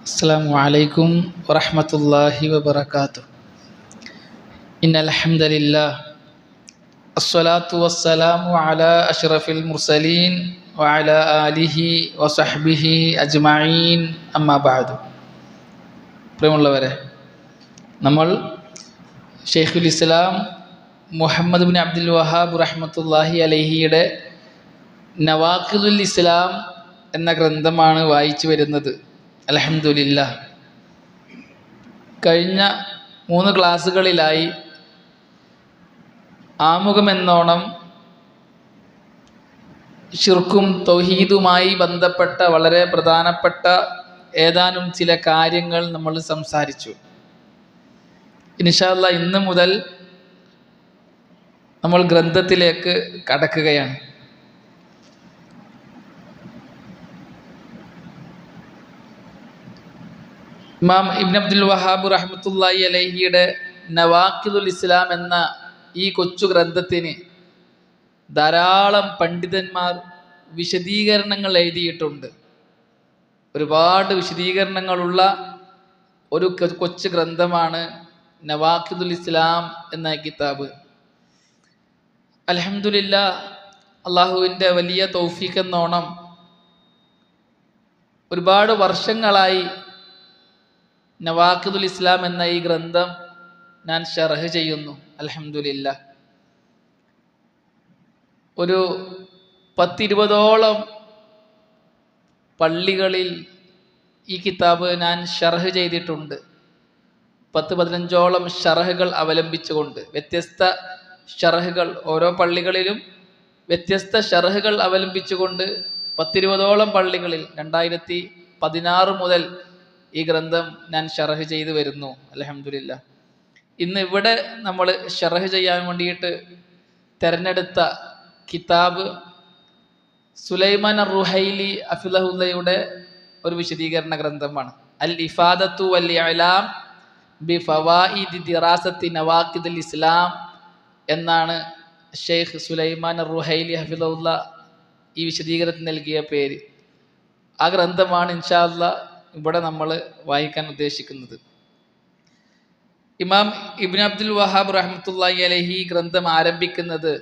السلام عليكم ورحمة الله وبركاته. إن الحمد لله الصلاة والسلام على أشرف المرسلين وعلى آله وصحبه أجمعين أما بعد. പ്രിയമുള്ളവരെ, നമ്മൾ ഷെയ്ഖുൽ ഇസ്ലാം മുഹമ്മദ് ബിൻ അബ്ദുൽ വഹാബ് റഹ്മത്തുള്ളാഹി അലൈഹിയുടെ നവാഖിദുൽ ഇസ്ലാം എന്ന ഗ്രന്ഥമാണ് വായിച്ചു വരുന്നത്. അൽഹംദുലില്ലാഹ്, കഴിഞ്ഞ 3 ക്ലാസ്സുകളിലായി ആമുഖമെന്നോണം ശിർക്കും തൗഹീദുമായി ബന്ധപ്പെട്ട വളരെ പ്രധാനപ്പെട്ട ഏതാനും ചില കാര്യങ്ങൾ നമ്മൾ സംസാരിച്ചു. ഇൻഷാ അല്ലാഹ് ഇന്ന് മുതൽ നമ്മൾ ഗ്രന്ഥത്തിലേക്ക് കടക്കുകയാണ്. ഇമാം ഇബ്ൻ അബ്ദുൽ വഹാബ് റഹ്മത്തുള്ളാഹി അലൈഹിയുടെ നവാഖിദുൽ ഇസ്ലാം എന്ന ഈ കൊച്ചു ഗ്രന്ഥത്തിന് ധാരാളം പണ്ഡിതന്മാർ വിശദീകരണങ്ങൾ എഴുതിയിട്ടുണ്ട്. ഒരുപാട് വിശദീകരണങ്ങളുള്ള ഒരു കൊച്ചു ഗ്രന്ഥമാണ് നവാഖിദുൽ ഇസ്ലാം എന്ന കിതാബ്. അൽഹംദുലില്ലാഹ്, അള്ളാഹുവിൻ്റെ വലിയ തൗഫീഖ് എന്നോണം ഒരുപാട് വർഷങ്ങളായി നവാഖിദുൽ ഇസ്ലാം എന്ന ഈ ഗ്രന്ഥം ഞാൻ ഷർഹ് ചെയ്യുന്നു. അൽഹംദുലില്ലാഹ്, ഒരു 10-20ഓളം പള്ളികളിൽ ഈ കിതാബ് ഞാൻ ഷർഹ് ചെയ്തിട്ടുണ്ട്. 10-15ഓളം ഷർഹുകൾ അവലംബിച്ചുകൊണ്ട്, വ്യത്യസ്ത ഷർഹുകൾ, ഓരോ പള്ളികളിലും വ്യത്യസ്ത ഷർഹുകൾ അവലംബിച്ചുകൊണ്ട് 10-20ഓളം പള്ളികളിൽ 2016 മുതൽ ഈ ഗ്രന്ഥം ഞാൻ ഷർഹ് ചെയ്തു വരുന്നു. അൽഹംദുലില്ലാഹ്, ഇന്ന് ഇവിടെ നമ്മൾ ഷർഹ് ചെയ്യാൻ വേണ്ടിയിട്ട് തിരഞ്ഞെടുത്ത കിതാബ് സുലൈമാൻ റുഹൈലി ഹഫിളഹുല്ലയുടെ ഒരു വിശദീകരണ ഗ്രന്ഥമാണ്. അൽ ഇഫാദത്തു വൽ ഇഅലാം ബി ഫവായിദി ദിറാസത്തി നവാഖിദുൽ ഇസ്ലാം എന്നാണ് ഷെയ്ഖ് സുലൈമാൻ റുഹൈലി ഹഫിളഹുല്ല ഈ വിശദീകരണത്തിന് നൽകിയ പേര്. ആ ഗ്രന്ഥമാണ് ഇൻഷാ അല്ലാഹ് ഇവിടെ നമ്മൾ വായിക്കാൻ ഉദ്ദേശിക്കുന്നത്. ഇമാം ഇബ്ൻ അബ്ദുൽ വഹാബ് റഹ്മത്തുള്ളാഹി അലൈഹി ഗ്രന്ഥം ആരംഭിക്കുന്നത്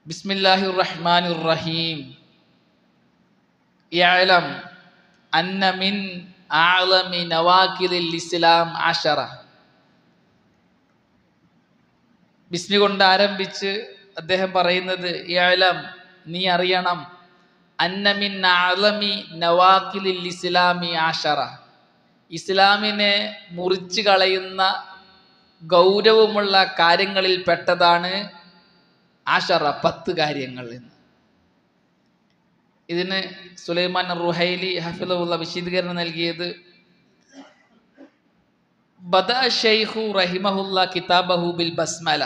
ബിസ്മില്ലാഹിർ റഹ്മാനിർ റഹീം. യഅലം അന്ന മിൻ അഅലമി നവാഖിദിൽ ഇസ്ലാം 10. ബിസ്മി കൊണ്ട് ആരംഭിച്ച് അദ്ദേഹം പറയുന്നത്, യഅലം, നീ അറിയണം, അന്ന മിൻ അഅലമി നവാഖിദിൽ ഇസ്ലാമി 10. ഇസ്ലാമിനെ മുറിച്ചു കളയുന്ന ഗൗരവമുള്ള കാര്യങ്ങളിൽ പെട്ടതാണ് 10 കാര്യങ്ങൾ എന്ന്. ഇതിന് സുലൈമാൻ റുഹൈലി ഹഫിളഹുല്ല വിശദീകരണം നൽകിയത്, ബദഅ ശൈഖു റഹിമഹുല്ല കിതാബഹു ബിൽ ബസ്മല.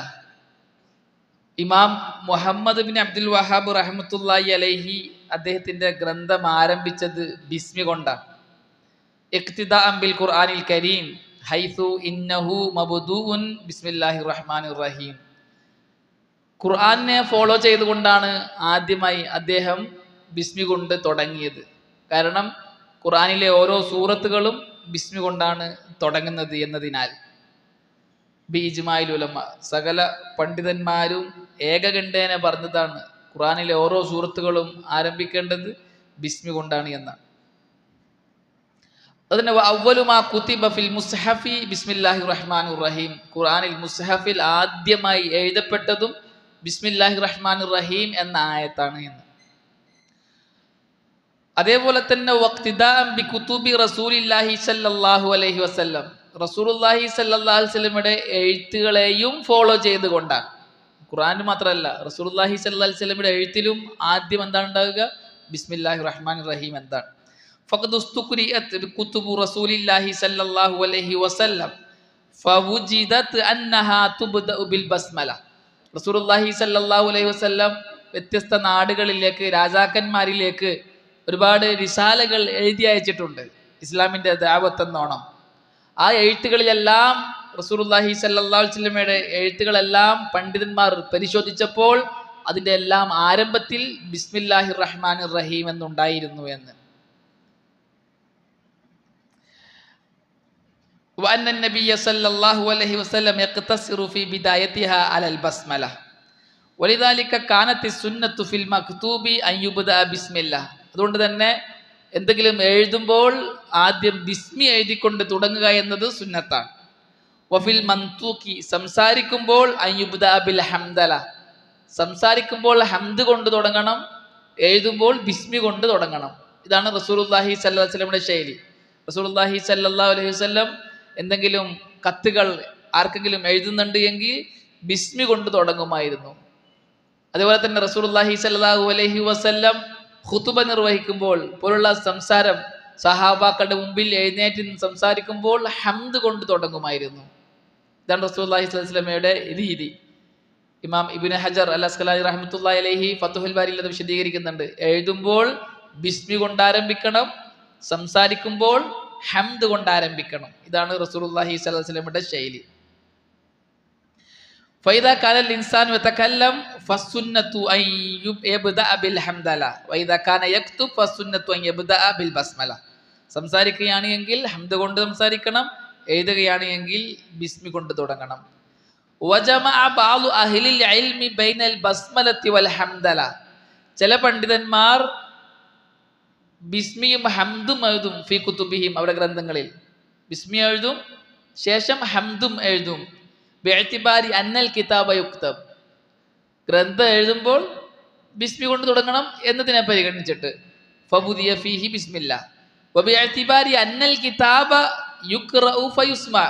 ഇമാം മുഹമ്മദ് ബിൻ അബ്ദുൽ വഹാബ് റഹ്മത്തുള്ളാഹി അലൈഹി അദ്ദേഹത്തിന്റെ ഗ്രന്ഥം ആരംഭിച്ചത് ബിസ്മി കൊണ്ടാണ്. ഇഖ്തിദാഅൻ ബിൽ ഖുർആനിൽ കരീം ഹൈസു ഇന്നഹു മബ്ദൂഉൻ ബിസ്മില്ലാഹിർ റഹ്മാനിർ റഹീം. ഖുർആനെ ഫോളോ ചെയ്തുകൊണ്ടാണ് ആദ്യമായി അദ്ദേഹം ബിസ്മി കൊണ്ട് തുടങ്ങിയത്. കാരണം ഖുർആനിലെ ഓരോ സൂറത്തുകളും ബിസ്മി കൊണ്ടാണ് തുടങ്ങുന്നത് എന്നതിനാൽ ബി ഇജ്മാഇൽ ഉലമ, സകല പണ്ഡിതന്മാരും ഏകകണ്ഠേന പറഞ്ഞതാണ് ഖുർആനിലെ ഓരോ സൂറത്തുകളും ആരംഭിക്കേണ്ടത് ബിസ്മി കൊണ്ടാണ് എന്നാണ്. അതിന് അവ്വലു മാ കുതിബ ഫിൽ മുസ്ഹഫി ബിസ്മില്ലാഹിർ റഹ്മാനിർ റഹീം. ഖുർആനിൽ മുസ്ഹഫിൽ ആദ്യമായി എഴുതപ്പെട്ടതും ബിസ്മില്ലാഹിർ റഹ്മാനിർ റഹീം എന്ന ആയത്താണ് എന്ന്. അതേപോലെ തന്നെ വഖ്തിദാഅൻ ബി കുതുബി റസൂലില്ലാഹി സ്വല്ലല്ലാഹു അലൈഹി വസല്ലം, റസൂലുള്ളാഹി സ്വല്ലല്ലാഹു അലൈഹി വസല്ലമയുടെ എഴുത്തുകളെയും ഫോളോ ചെയ്തുകൊണ്ടാണ്. ഖുർആനിൽ മാത്രമല്ല, റസൂലുള്ളാഹി സ്വല്ലല്ലാഹു അലൈഹി വസല്ലമയുടെ എഴുത്തിലും ആദ്യം എന്താണ് ഉണ്ടാവുക? ബിസ്മില്ലാഹിർ റഹ്മാനിർ റഹീം എന്താണ്. ഫഖദ് ഉസ്തുഖ്രിഅത് കുതുബു റസൂലില്ലാഹി സ്വല്ലല്ലാഹു അലൈഹി വസല്ലം ഫവുജിദത് അന്നഹാ തുബ്ദഉ ബിൽ ബസ്മല. റസൂലുള്ളാഹി സ്വല്ലല്ലാഹു അലൈഹി വസല്ലം വ്യത്യസ്ത നാടുകളിലേക്ക്, രാജാക്കന്മാരിലേക്ക് ഒരുപാട് റിസാലകൾ എഴുതി അയച്ചിട്ടുണ്ട്, ഇസ്ലാമിൻ്റെ ദഅവത്ത് എന്നോണം. ആ എഴുത്തുകളിലെല്ലാം, റസൂലുള്ളാഹി സ്വല്ലല്ലാഹു അലൈഹി വസല്ലമയുടെ എഴുത്തുകളെല്ലാം പണ്ഡിതന്മാർ പരിശോധിച്ചപ്പോൾ അതിൻ്റെ എല്ലാം ആരംഭത്തിൽ ബിസ്മില്ലാഹിർ റഹ്മാനിർ റഹീം എന്നുണ്ടായിരുന്നു എന്ന്. وأن النبي صلى الله عليه وسلم يقتصر في بدايتها على البسملة ولذلك كانت السنة في المكتوب أن يبدأ بسم الله. അതുകൊണ്ട് തന്നെ എന്തെങ്കിലും എഴുതുമ്പോൾ ആദ്യം ബിസ്മി എഴുതിക്കൊണ്ട് തുടങ്ങുക എന്നത് സുന്നത്താണ്. വഫിൽ മൻതൂക്കി സംസാരിക്കുമ്പോൾ അൻ യുബ്ദഅ ബിൽ ഹംദല സംസാരിക്കുമ്പോൾ ഹംദ് കൊണ്ട് തുടങ്ങണം, എഴുതുമ്പോൾ ബിസ്മി കൊണ്ട് തുടങ്ങണം. ഇതാണ് റസൂലുള്ളാഹി സ്വല്ലല്ലാഹു അലൈഹി വസല്ലമയുടെ ശൈലി. റസൂലുള്ളാഹി സ്വല്ലല്ലാഹു അലൈഹി വസല്ലം എന്തെങ്കിലും കത്തുകൾ ആർക്കെങ്കിലും എഴുതുന്നുണ്ട് എങ്കിൽ ബിസ്മി കൊണ്ട് തുടങ്ങുമായിരുന്നു. അതുപോലെ തന്നെ റസൂലുള്ളാഹി സ്വല്ലല്ലാഹു അലൈഹി വസല്ലം ഖുതുബ നിർവഹിക്കുമ്പോൾ പോലുള്ള സംസാരം സഹാബാക്കളുടെ മുമ്പിൽ എഴുന്നേറ്റ് സംസാരിക്കുമ്പോൾ ഹംദ് കൊണ്ട് തുടങ്ങുമായിരുന്നു. ഇതാണ് റസൂലുള്ളാഹി സ്വല്ലല്ലാഹു അലൈഹി വസല്ലമയുടെ രീതി. ഇമാം ഇബ്നു ഹജർ അൽ അസ്ഖലാനി റഹ്മത്തുള്ളാഹി അലൈഹി ഫത്ഹുൽ ബാരിയിൽ അത് വിശദീകരിക്കുന്നുണ്ട്. എഴുതുമ്പോൾ ബിസ്മി കൊണ്ട് ആരംഭിക്കണം, സംസാരിക്കുമ്പോൾ ഹംദ് കൊണ്ട് ആരംഭിക്കണം. ഇതാണ് റസൂലുള്ളാഹി സ്വല്ലല്ലാഹു അലൈഹി വസല്ലമയുടെ ശൈലി. ഫൈദാ കാന ഇൻസാനു യതകല്ലം ഫസുന്നത്തു അൻ യബ്ദഅ ബിൽ ഹംദല വൈദാ കാന യക്തുബ് ഫസുന്നത്തു അൻ യബ്ദഅ ബിൽ ബസ്മല. സംസാരിക്കുകയാണ് എങ്കിൽ ഹംദ് കൊണ്ട് സംസാരിക്കണം, എഴുതുകയാണ് എങ്കിൽ ബിസ്മി കൊണ്ട് തുടങ്ങണം. വജമഅ ബഅദു അഹ്ലിൽ ഇൽമി ബൈനൽ ബസ്മലത്തി വൽ ഹംദല. ചില പണ്ഡിതന്മാർ ബിസ്മിയും ഹംദും എഴുതും ഫീ കുതുബിഹിം അവരുടെ ഗ്രന്ഥങ്ങളിൽ. ബിസ്മി എഴുതും, ശേഷം ഹംദും എഴുതും. ബിഅ്തിബാരി അന്നൽ കിതാബ യുക്തബ് ഗ്രന്ഥം എഴുതുമ്പോൾ ബിസ്മി കൊണ്ട് തുടങ്ങണം എന്നതിനെ പരിഗണിച്ചിട്ട് ഫബുദിയ ഫീഹി ബിസ്മില്ലാ വബിഅ്തിബാരി അന്നൽ കിതാബ യുഖ്റഉ ഫയുസ്മഅ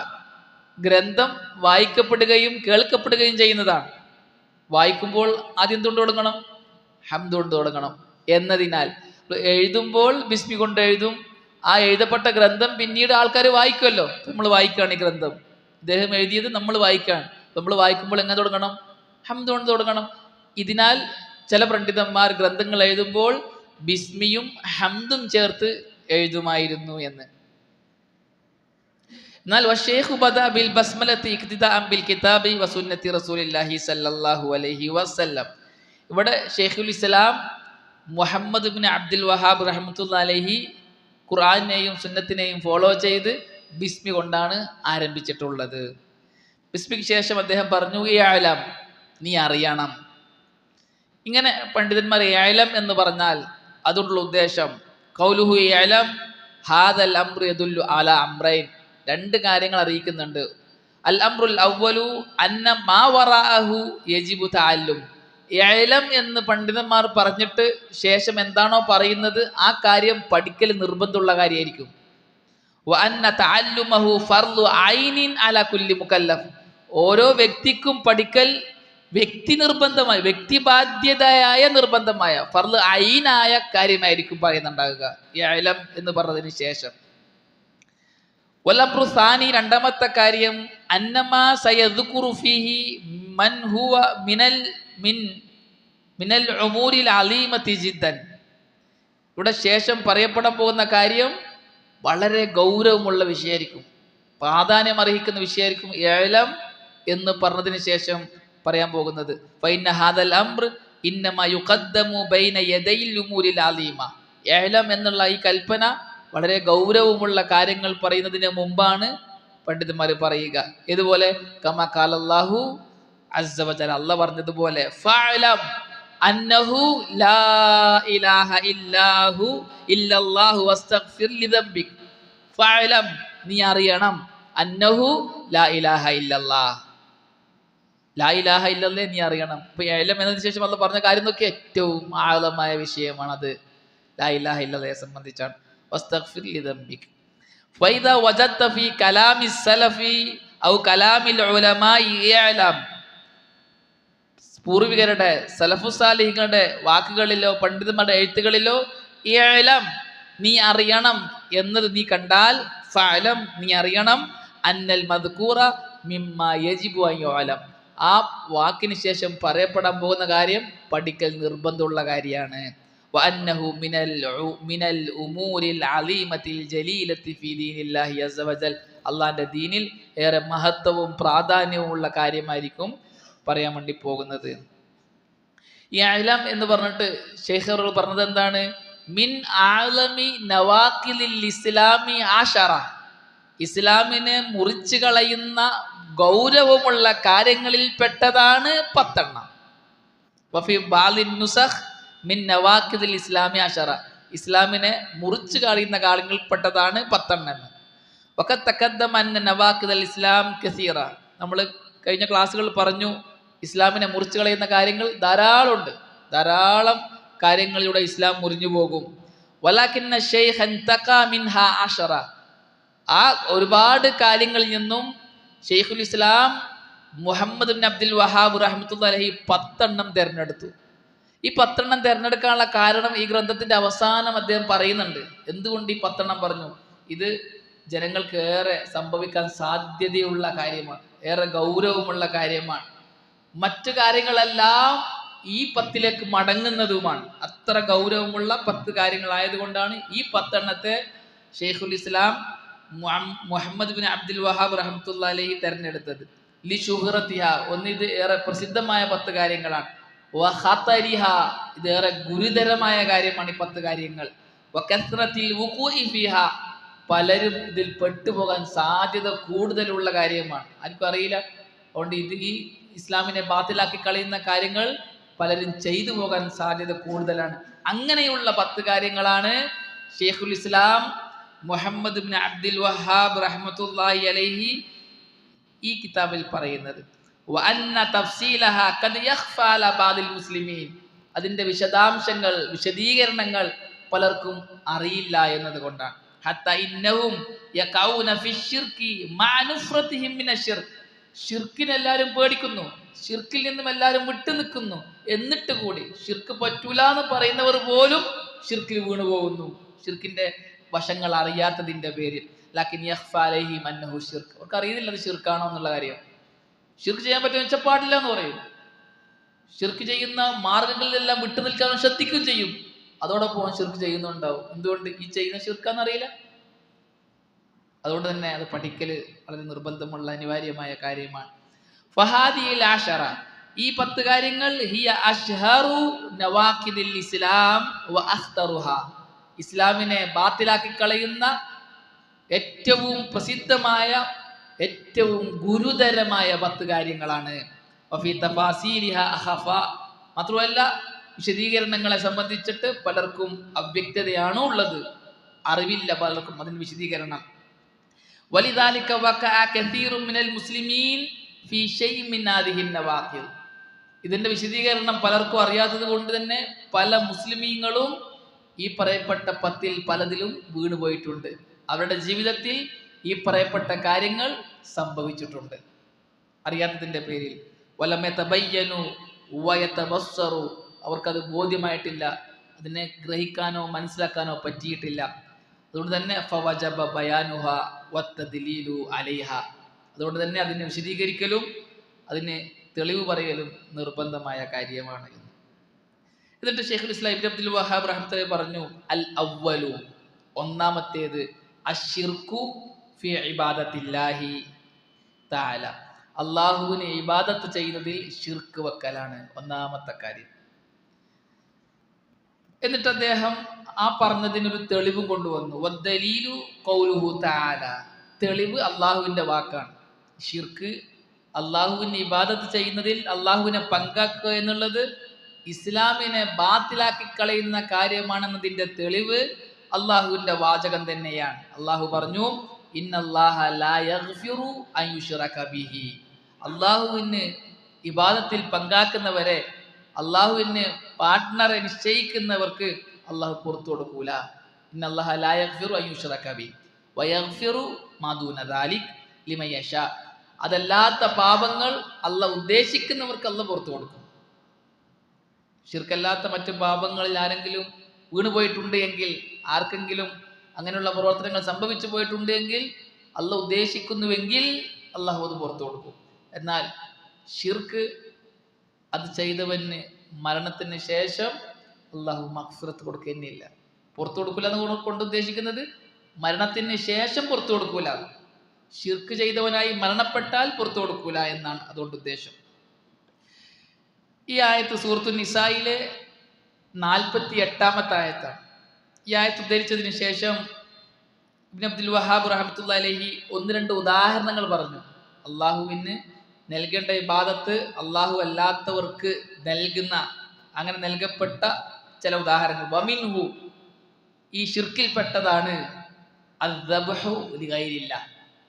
ഗ്രന്ഥം വായിക്കപ്പെടുകയും കേൾക്കപ്പെടുകയും ചെയ്യുന്നതാണ്. വായിക്കുമ്പോൾ ആദ്യം കൊണ്ട് തുടങ്ങണം, ഹംദ് കൊണ്ട് തുടങ്ങണം എന്നതിനാൽ എഴുതുമ്പോൾ ബിസ്മി കൊണ്ട് എഴുതും. ആ എഴുതപ്പെട്ട ഗ്രന്ഥം പിന്നീട് ആൾക്കാർ വായിക്കുമല്ലോ. നമ്മൾ വായിക്കുകയാണ് ഈ ഗ്രന്ഥം, ഇദ്ദേഹം എഴുതിയത് നമ്മൾ വായിക്കുകയാണ്. നമ്മൾ വായിക്കുമ്പോൾ എങ്ങനെ തുടങ്ങണം? ഹംദ് കൊണ്ട് തുടങ്ങണം. ഇതിനാൽ ചില പണ്ഡിതന്മാർ ഗ്രന്ഥങ്ങൾ എഴുതുമ്പോൾ ബിസ്മിയും ഹംദും ചേർത്ത് എഴുതുമായിരുന്നു എന്ന്. എന്നാൽ വശൈഖു ബദഅ ബിൽ ബസ്മലത്തി ഇഖ്തിദാഅൻ ബിൽ കിതാബി വസുന്നത്തി റസൂലില്ലാഹി സ്വല്ലല്ലാഹു അലൈഹി വസല്ലം. ഇവിടെ ശൈഖുൽ ഇസ്ലാം മുഹമ്മദ് ഇബ്നു അബ്ദുൽ വഹാബ് റഹ്മത്തുള്ളാഹി അലൈഹി ഖുർആനെയും സുന്നത്തിനെയും ഫോളോ ചെയ്ത് ബിസ്മി കൊണ്ടാണ് ആരംഭിച്ചിട്ടുള്ളത്. ബിസ്മിക്ക് ശേഷം അദ്ദേഹം പറഞ്ഞു ഇഅലം നീ അറിയണം. ഇങ്ങനെ പണ്ഡിതന്മാർ ഇഅലം എന്ന് പറഞ്ഞാൽ അതുകൊണ്ടുള്ള ഉദ്ദേശം ഖൗലുഹു ഇഅലം ഹാദൽ അംറു യദുല്ലു അലാ അംറൈൻ രണ്ട് കാര്യങ്ങൾ അറിയിക്കുന്നുണ്ട്. അൽ അംറുൽ അവ്വലു അന്ന മാ വറഅഹു യജിബു തഅല്ലും. ഇഅലം എന്ന് പണ്ഡിതന്മാർ പറഞ്ഞിട്ട് ശേഷം എന്താണോ പറയുന്നത് ആ കാര്യം പഠിക്കൽ നിർബന്ധമുള്ള കാര്യമായിരിക്കും. വ അന്ന തഅല്ലുമഹു ഫർളു ഐനിൻ അലാ കുല്ലി മുകല്ലഫ് ഓരോ വ്യക്തിക്കും പഠിക്കൽ വ്യക്തി നിർബന്ധമായ വ്യക്തി ബാധ്യതയായ നിർബന്ധമായ ഫർളു ഐനായ കാര്യമായിരിക്കും പറയുന്നുണ്ടാകുക ഇഅലം എന്ന് പറഞ്ഞതിന് ശേഷം. വലംറു സാനി രണ്ടാമത്തെ കാര്യം അന്നമാ സയദ്കുറു ഫീഹി മൻ ഹുവ മിനൽ ഉമൂരിൽ അലീമതി ജിദ്ദൻ. ഇവിടെ ശേഷം പറയപ്പെടാൻ പോകുന്ന കാര്യം വളരെ ഗൗരവമുള്ള വിഷയമായിരിക്കും, പ്രാധാന്യം അർഹിക്കുന്ന വിഷയമായിരിക്കും ഇഅലം എന്ന് പറഞ്ഞതിന് ശേഷം പറയാൻ പോകുന്നത്. ഫഇന്ന ഹാദൽ അംർ ഇന്നമാ യുഖദ്ദമു ബൈന യദൈൽ ഉമൂരിൽ അലീമ. ഇഅലം എന്നുള്ള ഈ കൽപ്പന വളരെ ഗൗരവമുള്ള കാര്യങ്ങൾ പറയുന്നതിന് മുമ്പാണ് പണ്ഡിതന്മാർ പറയുക. ഇതുപോലെ കമാ ഖാലല്ലാഹു അസ്സ വജല്ല അല്ലാഹ് പറഞ്ഞതുപോലെ ഫഅലം അന്നഹു ലാ ഇലാഹ ഇല്ലാഹു ഇല്ലല്ലാഹു വസ്തഗ്ഫിർ ലിദംബിക്. ഫഅലം നീ അറിയണം അന്നഹു ലാ ഇലാഹ ഇല്ലല്ലാഹ് ലാ ഇലാഹ ഇല്ലല്ലാഹ് നീ അറിയണം. ഇപ്പൊ ഇഅലം എന്നതിന് ശേഷം അല്ലാഹ് പറഞ്ഞ കാര്യം നോക്കി ഏറ്റവും ആഴമായ വിഷയമാണത്. ലാ ഇലാഹ ഇല്ലല്ലാഹയെ സംബന്ധിച്ചാണ്. വസ്തഗ്ഫിർ ലിദംബിക് ഫൈദാ വജദ്ത ഫീ കലാമി സലഫി ഔ കലാമിൽ ഉലമാഇ ഇഅലം. പൂർവികരുടെ സലഫുസാലിഹികളുടെ വാക്കുകളിലോ പണ്ഡിതന്മാരുടെ എഴുത്തുകളിലോ ഇഅലം നീ അറിയണം എന്നത് നീ കണ്ടാൽ ഫഅലം നീ അറിയണം അന്നൽ മദ്കൂറ മിമ്മാ യജിബു അൻ യുഅലം ആ വാക്കിന് ശേഷം പറയപ്പെടാൻ പോകുന്ന കാര്യം പഠിക്കൽ നിർബന്ധമുള്ള കാര്യമാണ്. വഅന്നഹു മിനൽ ഉമൂരിൽ അലീമത്തിൽ ജലീലത്തി ഫീ ദീനില്ലാഹി അസ്സ വജൽ അല്ലാഹുവിന്റെ ദീനിൽ ഏറെ മഹത്വവും പ്രാധാന്യവും ഉള്ള കാര്യമായിരിക്കും പറയാൻ വേണ്ടി പോകുന്നത്. ഈ ഇഅലം എന്ന് പറഞ്ഞിട്ട് ശൈഖ് പറഞ്ഞത് എന്താണ്? മിൻ ആലമി നവാഖിലിൽ ഇസ്ലാമി ആശറ ഇസ്ലാമിനെ മുറിച്ചു കളയുന്ന ഗൗരവമുള്ള കാര്യങ്ങളിൽ പെട്ടതാണ് 10 എണ്ണം. വഫി ബാലിൻ നുസഖ് മിൻ നവാഖിദിൽ ഇസ്ലാമി അശറ, ഇസ്ലാമിനെ മുറിച്ചു കളയുന്ന കാര്യങ്ങളിൽ പെട്ടതാണ് 10 എണ്ണം. വഖദ് തഖദ്ദമ അന്ന നവാഖിദൽ ഇസ്ലാം കസീറ, നമ്മൾ കഴിഞ്ഞ ക്ലാസ്സുകളിൽ പറഞ്ഞു ഇസ്ലാമിനെ മുറിച്ചു കളയുന്ന കാര്യങ്ങൾ ധാരാളമുണ്ട്, ധാരാളം കാര്യങ്ങളിലൂടെ ഇസ്ലാം മുറിഞ്ഞു പോകും. വലാകിന്ന ശൈഖ അൻതഖാ മിൻഹാ അശറ, ആ ഒരുപാട് കാര്യങ്ങളിൽ നിന്നും ഷെയ്ഖുൽ ഇസ്ലാം മുഹമ്മദ് ബിൻ അബ്ദുൽ വഹാബ് റഹ്മത്തുള്ളാഹി അലൈഹി 10 എണ്ണം തിരഞ്ഞെടുത്തു. ഈ 10 എണ്ണം തിരഞ്ഞെടുക്കാനുള്ള കാരണം ഈ ഗ്രന്ഥത്തിന്റെ അവസാനം അദ്ദേഹം പറയുന്നുണ്ട്. എന്തുകൊണ്ട് ഈ 10 എണ്ണം പറഞ്ഞു? ഇത് ജനങ്ങൾക്ക് ഏറെ സംഭവിക്കാൻ സാധ്യതയുള്ള കാര്യമാണ്, ഏറെ ഗൗരവമുള്ള കാര്യമാണ്. മറ്റു കാര്യങ്ങളെല്ലാം ഈ 10ലേക്ക് മടങ്ങുന്നതുമാണ്. അത്ര ഗൗരവമുള്ള 10 കാര്യങ്ങളായതുകൊണ്ടാണ് ഈ 10 എണ്ണത്തെ ഷെയ്ഖുൽ ഇസ്ലാം മുഹമ്മദ് ബിൻ അബ്ദുൽ വഹാബ് റഹ്മത്തുള്ളാഹി അലൈഹി തെരഞ്ഞെടുത്തത്. ലി ശുഹ്റതിഹ, ഒന്ന് ഇത് ഏറെ പ്രസിദ്ധമായ 10 കാര്യങ്ങളാണ്. വ ഖതരിഹ, ഇത് ഏറെ ഗുരുതരമായ കാര്യമാണ് ഈ 10 കാര്യങ്ങൾ. വ കസ്റത്തിൽ വുഖൂഇ ഫിഹ, പലരും ഇതിൽ പെട്ടുപോകാൻ സാധ്യത കൂടുതലുള്ള കാര്യമാണ്. ആർക്കും അറിയില്ല. അതുകൊണ്ട് ഇത് ഈ ഇസ്ലാമിനെ ബാത്തിലാക്കി കളയുന്ന കാര്യങ്ങൾ പലരും ചെയ്തു പോകാൻ സാധ്യത കൂടുതലാണ്. അങ്ങനെയുള്ള 10 കാര്യങ്ങളാണ് ഷെയ്ഖുൽ ഇസ്ലാം മുഹമ്മദ് ബിൻ അബ്ദുൽ വഹാബ് റഹ്മത്തുള്ളാഹി അലൈഹി ഈ കിതാബിൽ പറയുന്നത്. വഅന്ന തഫ്സീലഹ ഖദ് യഖ്ഫാ അലാ ബാദിൽ മുസ്ലിമീൻ, അതിന്റെ വിശദാംശങ്ങൾ, വിശദീകരണങ്ങൾ പലർക്കും അറിയില്ല എന്നതുകൊണ്ടാണ്. ഹത്ത ഇന്നഹും യഖൗന ഫിശ്ശിർകി മഅ നുഫ്രതിഹിം മിനശ്ശിർക്ക്, ഷിർക്കിനെ എല്ലാവരും പേടിക്കുന്നു, ഷിർക്കിൽ നിന്നും എല്ലാവരും വിട്ടു നിൽക്കുന്നു, എന്നിട്ട് കൂടി ഷിർക്ക് പറ്റൂല എന്ന് പറയുന്നവർ പോലും ഷിർക്കിൽ വീണു പോകുന്നു, ഷിർക്കിന്റെ വശങ്ങൾ അറിയാത്തതിന്റെ പേരിൽ. ലാകിൻ യഖ്ഫാ അലൈഹിം അന്നഹു ഷിർക്ക്, അവർക്ക് അറിയുന്നില്ല അത് ഷിർക്കാണോ എന്നുള്ള കാര്യം. ഷിർക്ക് ചെയ്യാൻ പറ്റുമെന്ന് വെച്ചാൽ പാടില്ല എന്ന് പറയും. ഷിർക്ക് ചെയ്യുന്ന മാർഗങ്ങളിലെല്ലാം വിട്ടു നിൽക്കാൻ ശ്രദ്ധിക്കുകയും ചെയ്യും, അതോടൊപ്പം ഷിർക്ക് ചെയ്യുന്നുണ്ടാവും. എന്തുകൊണ്ട്? ഈ ചെയ്യുന്ന ഷിർക്കാന്നറിയില്ല. അതുകൊണ്ട് തന്നെ അത് പഠിക്കല് വളരെ നിർബന്ധമുള്ള അനിവാര്യമായ കാര്യമാണ്. ഫഹാദിൽ ആശറ, ഈ 10 കാര്യങ്ങൾ ഹിയ അഷ്ഹറു നവാഖിദിൽ ഇസ്ലാം വ അഖ്തറുഹ, ഇസ്ലാമിനെ ബാത്തിലാക്കി കളയുന്ന ഏറ്റവും പ്രസിദ്ധമായ ഏറ്റവും ഗുരുതരമായ 10 കാര്യങ്ങളാണ്. വഫി തഫാസീലിഹ അഖഫ, മാത്രമല്ല വിശദീകരണങ്ങളെ സംബന്ധിച്ചിട്ട് പലർക്കും അവ്യക്തതയാണ് ഉള്ളത്, അറിവില്ല പലർക്കും അതിന് വിശദീകരണം. വലിദാലിക വഖഅ കസീറുൻ മിനൽ മുസ്ലിമീൻ ഫീ ശൈഇൻ മിൻ ഹാദിഹി നവാഖിദ്, ഇതിന്റെ വിശദീകരണം പലർക്കും അറിയാത്തത് കൊണ്ട് തന്നെ പല മുസ്ലിമീങ്ങളും ഈ പറയപ്പെട്ട 10ൽ പലതിലും വീണുപോയിട്ടുണ്ട്. അവരുടെ ജീവിതത്തിൽ ഈ പറയപ്പെട്ട കാര്യങ്ങൾ സംഭവിച്ചിട്ടുണ്ട് അറിയാത്തതിന്റെ പേരിൽ. വലം യതബയ്യനു വയതബസ്സറു, അവർക്കത് ബോധ്യമായിട്ടില്ല, അതിനെ ഗ്രഹിക്കാനോ മനസ്സിലാക്കാനോ പറ്റിയിട്ടില്ല. അതുകൊണ്ട് തന്നെ ഫവജബ ബയാനുഹ വത്തദ്ലീലു അലൈഹ, അതുകൊണ്ട് തന്നെ അതിനെ വിശദീകരിക്കലും അതിന് തെളിവ് പറയലും നിർബന്ധമായ കാര്യമാണ്. എന്നിട്ട് ഷെയ്ഖുൽ ഇസ്ലാം ഇബ്നു അബ്ദുൽ വഹാബ് റഹ്മത്തുള്ളാഹി പറഞ്ഞു, അൽ അവ്വലു, ഒന്നാമത്തേത്, അശ്ശിർക്കു ഫി ഇബാദത്തില്ലാഹി തആല, അല്ലാഹുവിനെ ഇബാദത്ത് ചെയ്യുന്നതിൽ ശിർക്ക് വെക്കലാണ് ഒന്നാമത്തെ കാര്യം. എന്നിട്ട് അദ്ദേഹം ആ പറഞ്ഞതിനൊരു തെളിവും കൊണ്ടുവന്നു. വദ്ദലീലു ഖൗലുഹു തആല, തെളിവ് അള്ളാഹുവിന്റെ വാക്കാണ്. ശിർക്ക്, അള്ളാഹുവിനെ ഇബാദത്ത് ചെയ്യുന്നതിൽ അള്ളാഹുവിനെ പങ്കാക്കുക എന്നുള്ളത് ഇസ്ലാമിനെ ബാത്തിലാക്കി കളയുന്ന കാര്യമാണെന്നതിന്റെ തെളിവ് അള്ളാഹുവിന്റെ വാചകം തന്നെയാണ്. അള്ളാഹു പറഞ്ഞു, ഇന്നല്ലാഹ ലാ യഗ്ഫിറു അൻ യുശ്റക ബിഹി, അള്ളാഹുവിന് ഇബാദത്തിൽ പങ്കാക്കുന്നവരെ, അള്ളാഹുവിന് പാർട്ട്ണറെ നിശ്ചയിക്കുന്നവർക്ക് അള്ളാഹു പുറത്തു കൊടുക്കൂല. ഇന്നല്ലാഹ ലാ യഗ്ഫിറു അൻ യുശ്റക ബിഹി വയഗ്ഫിറു മാ ദൂന ദാലിക് ലിമൻ യശാ, അതല്ലാത്ത പാപങ്ങൾ അള്ളാഹ് ഉദ്ദേശിക്കുന്നവർക്ക് അള്ളാഹ് പുറത്തു കൊടുക്കും. ശിർക്കല്ലാത്ത മറ്റു പാപങ്ങളിൽ ആരെങ്കിലും വീണുപോയിട്ടുണ്ട് എങ്കിൽ, ആർക്കെങ്കിലും അങ്ങനെയുള്ള പ്രവർത്തനങ്ങൾ സംഭവിച്ചു പോയിട്ടുണ്ട് എങ്കിൽ, അള്ളാഹ് ഉദ്ദേശിക്കുന്നുവെങ്കിൽ അള്ളാഹു അത് പുറത്തു കൊടുക്കും. എന്നാൽ ശിർക്ക് അത് ചെയ്തവന് മരണത്തിന് ശേഷം അള്ളാഹു മഗ്ഫിറത്ത് കൊടുക്കുന്നില്ല. പുറത്തു കൊടുക്കൂല എന്ന് കൊണ്ട് ഉദ്ദേശിക്കുന്നത് മരണത്തിന് ശേഷം പുറത്തു കൊടുക്കൂല, ശിർക്ക് ചെയ്തവനായി മരണപ്പെട്ടാൽ പുറത്തു കൊടുക്കൂല എന്നാണ് അതുകൊണ്ട് ഉദ്ദേശം. ഈ ആയത്ത് സൂറത്തു നിസായിലെ 48-ാമത്തെ ആയത്താണ്. ഈ ആയത്ത് ഉദ്ധരിച്ചതിന് ശേഷം ഇബ്നു അബ്ദുൽ വഹാബ് റഹ്മത്തുള്ളാഹി അലൈഹി ഒന്ന് രണ്ട് ഉദാഹരണങ്ങൾ പറഞ്ഞു. അള്ളാഹുവിന് നൽകേണ്ട ഇബാദത്ത് അള്ളാഹു അല്ലാത്തവർക്ക് നൽകുന്ന, അങ്ങനെ നൽകപ്പെട്ട ചില ഉദാഹരണങ്ങൾ. വമിൻഹു, ഈ ഷിർക്കിൽപ്പെട്ടതാണ് അദ്ദബ്ഹു ലിഗൈരില്ലാ,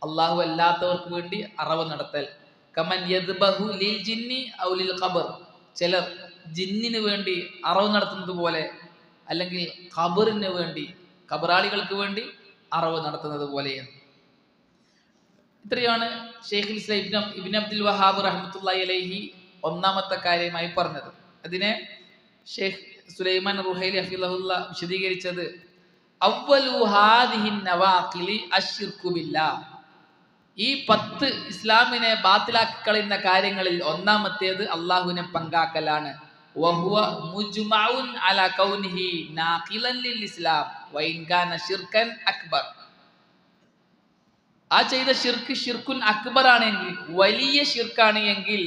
അള്ളാഹു അല്ലാത്തവർക്ക് വേണ്ടി അറവ് നടത്തൽ. കമൻ യദ്ബഹു ലിൽ ജിന്നി ഔ ലിൽ ഖബർ, ചിലർ ജിന്നിന് വേണ്ടി അറവ് നടത്തുന്നത് പോലെ, അല്ലെങ്കിൽ ഖബറിന് വേണ്ടി, ഖബറാളികൾക്ക് വേണ്ടി അറവ് നടത്തുന്നത് പോലെയാണ്. ഇത്രയാണ് ഷെയ്ഖുൽ ഇസ്ലാം ഇബ്നു അബ്ദുൽ വഹാബ് റഹ്മത്തുള്ളാഹി അലൈഹി ഒന്നാമത്തെ കാര്യമായി പറഞ്ഞത്. അതിനെ ഷെയ്ഖ് സുലൈമാൻ റുഹൈലി ഹഫിളഹുല്ലാ വിശദീകരിച്ചത് അവ്വലു ഹാദിഹി നവാഖിലി അശ്ശിർക്കു ബില്ലാഹ്, ഈ 10 ഇസ്ലാമിനെ ബാത്തിലാക്കി കളയുന്ന കാര്യങ്ങളിൽ ഒന്നാമത്തേത് അള്ളാഹുവിനെ പങ്കാക്കലാണ്. വഹുവ മുജ്മഉൻ അലാ കൗനിഹി നാഖിലൻ ലിൽ ഇസ്ലാം വഇൻ കാന ശിർകൻ അക്ബർ. ആ ചെയ്ത ഷിർക്ക് ഷിർക്കുൻ അക്ബർ ആണെങ്കിൽ, വലിയ ഷിർക്കാണ് എങ്കിൽ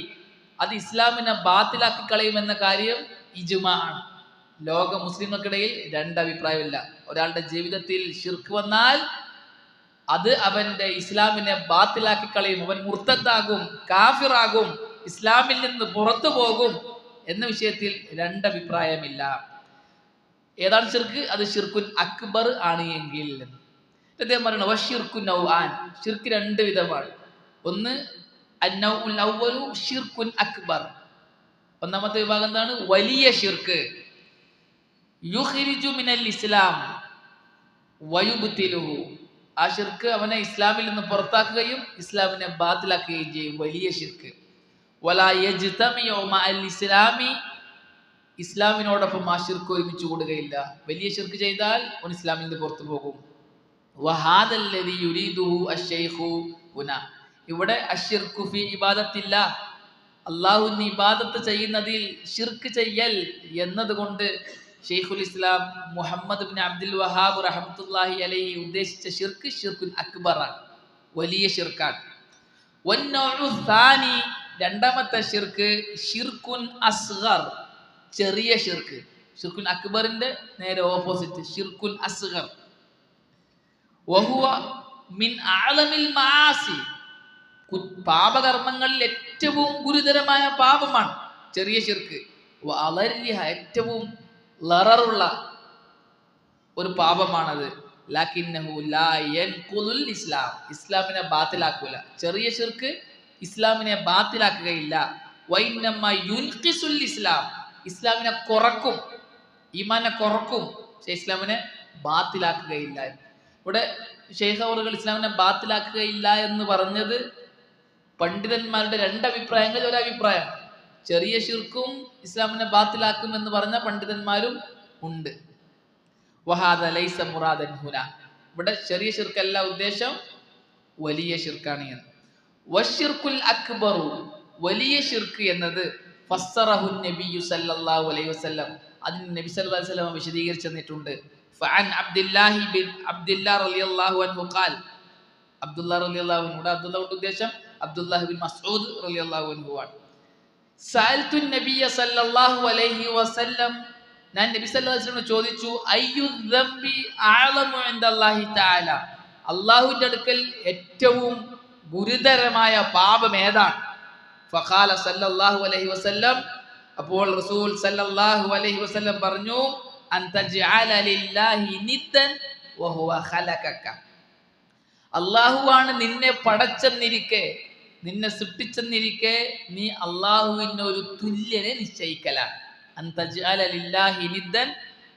അത് ഇസ്ലാമിനെ ബാത്തിലാക്കി കളയുമെന്ന കാര്യം ഇജ്മാ ആണ്. ലോക മുസ്ലിങ്ങൾക്കിടയിൽ രണ്ടഭിപ്രായമില്ല. ഒരാളുടെ ജീവിതത്തിൽ ഷിർക്ക് വന്നാൽ അത് അവന്റെ ഇസ്ലാമിനെ ബാത്തിലാക്കി കളയും, അവൻ മുർത്തദ്ദാകും, കാഫിറാകും, ഇസ്ലാമിൽ നിന്ന് പുറത്തു പോകും എന്ന വിഷയത്തിൽ രണ്ടഭിപ്രായമില്ല. ഏതാണ് ഷിർക്ക്? അത് ഷിർക്കുൻ അക്ബർ ആണ് എങ്കിൽ. അദ്ദേഹം പറയുന്നത് വശിർക്കുൻ നൗആൻ, ഷിർക്ക് 2 വിധമാണ്. ഒന്ന് അന്നൗഉൽ അവ്വലു ഷിർക്കുൻ അക്ബർ, ഒന്നാമത്തെ വിഭാഗം എന്താണ്? വലിയ ഷിർക്ക്. യുഖ്രിജു മിനൽ ഇസ്ലാം വയുബ്തിലുഹു, ആ ഷിർക്ക് അവനെ ഇസ്ലാമിൽ നിന്ന് പുറത്താക്കുകയും ഇസ്ലാമിനെ ബാത്തിലാക്കുകയും ചെയ്യും, വലിയ ഷിർക്ക്. വലാ യജ്തമിഉ മഅൽ ഇസ്ലാമി, ഇസ്ലാമിനോടൊപ്പം ആ ഷിർക്ക് ഒരുമിച്ച് കൂടുകയില്ല. വലിയ ഷിർക്ക് ചെയ്താൽ അവൻ ഇസ്ലാമിൽ നിന്ന് പുറത്തു പോകും. വഹാദല്ലദി യുരീദുഹു അശ്ശൈഖു ഹുന, ഇവിടെ അശ്ശിർക്കു ഫീ ഇബാദത്തില്ല, അല്ലാഹുവിന് ഇബാദത്ത് ചെയ്യുന്നതിൽ ഷിർക്ക് ചെയ്യൽ എന്നതുകൊണ്ട് ഷെയ്ഖുൽ ഇസ്ലാം മുഹമ്മദ് ഇബ്നു അബ്ദുൽ വഹാബ് റഹ്മത്തുള്ളാഹി അലൈഹി ഉദ്ദേശിച്ച ഷിർക്ക് ഷിർക്കുൻ അക്ബറാണ്, വലിയ ഷിർക്കാണ്. വന്നൗഉ സാനി, രണ്ടാമത്തെ ഷിർക്ക് ഷിർക്കുൻ അസ്ഗർ, ചെറിയ ഷിർക്ക്. ഷിർക്കുൻ അക്ബറിന്റെ നേരെ ഓപ്പോസിറ്റ് ഷിർക്കുൻ അസ്ഗർ. വഹുവ മിൻ അഅലമിൽ മആസി, പാപകർമ്മങ്ങളിൽ ഏറ്റവും ഗുരുതരമായ പാപമാണ് ചെറിയ ഷിർക്ക്. വഅലരിഹ, ഏറ്റവും ലററുള്ള ഒരു പാപമാണത്. ലാകിന്നഹു ലാ യൻഖുലുൽ ഇസ്ലാം, ഇസ്ലാമിനെ ബാത്തിലാക്കൂല. ചെറിയ ഷിർക്ക് ഇസ്ലാമിനെ ബാത്തിലാക്കുകയില്ല. വഇന്നമ യുൻഖിസുൽ ഇസ്ലാം, ഇസ്ലാമിനെ കുറക്കും, ഈമാനെ കുറക്കും, പക്ഷേ ഇസ്ലാമിനെ ബാത്തിലാക്കുകയില്ല. ഇവിടെ ഷെയ്ഖ് അവറുകൾ ഇസ്ലാമിനെ ബാത്തിലാക്കുകയില്ല എന്ന് പറഞ്ഞത് പണ്ഡിതന്മാരുടെ 2 അഭിപ്രായങ്ങളിൽ ഒരഭിപ്രായം. ചെറിയ ഷിർക്കും ഇസ്ലാമിനെ ബാത്തിലാക്കും എന്ന് പറഞ്ഞ പണ്ഡിതന്മാരും ഉണ്ട്. വഹാദ ലൈസ മുറാദൻ ഹുന, ഇവിടെ ചെറിയ ഷിർക്കല്ല ഉദ്ദേശം, വലിയ ഷിർക്കാണ് എന്ന്. വശിർക്കുൽ അക്ബറു, വലിയ ഷിർക്ക് എന്നത് ഫസ്സറഹു നബിയു സല്ലല്ലാഹു അലൈഹി വസല്ലം, അതിന് നബി സല്ലല്ലാഹു അലൈഹി വസല്ലം വിശദീകരിച്ചു തന്നിട്ടുണ്ട്. ഫഅൻ അബ്ദുല്ലാഹി ബിൻ അബ്ദുല്ലാ റളിയല്ലാഹു അൻഹു ഖാൽ, അബ്ദുല്ലാ റളിയല്ലാഹു അൻഹു, അബ്ദുല്ലാ കൊണ്ട് ഉദ്ദേശം അബ്ദുല്ലാഹി ബിൻ മസ്ഊദ് റളിയല്ലാഹു അൻഹു ആണ്. സഅൽതു നബിയ സല്ലല്ലാഹു അലൈഹി വസല്ലം, ഞാൻ നബി സല്ലല്ലാഹു അലൈഹി വസല്ലം ചോദിച്ചു, അയ്യു ദംബി അഅലമു ഇൻദല്ലാഹി തആല, അല്ലാഹുവിന്റെ അടുക്കൽ ഏറ്റവും ഗുരുതരമായ പാപം ഏതാണ്? ഫഖാല സല്ലല്ലാഹു അലൈഹി വസല്ലം, അപ്പോൾ റസൂൽ സല്ലല്ലാഹു അലൈഹി വസല്ലം പറഞ്ഞു, അൻ തജ്അല ലില്ലാഹി നിദ്ദൻ വഹുവ ഖലഖക, അല്ലാഹുവാണ് നിന്നെ പടച്ചെന്നിരിക്കെ, നിന്നെ സൃഷ്ടിച്ചെന്നിരിക്കെ നീ അല്ലാഹുവിന് ഒരു തുല്യനെ നിശ്ചയിക്കലാണ്. അൻ തജ്അല ലില്ലാഹി നിദ്ദൻ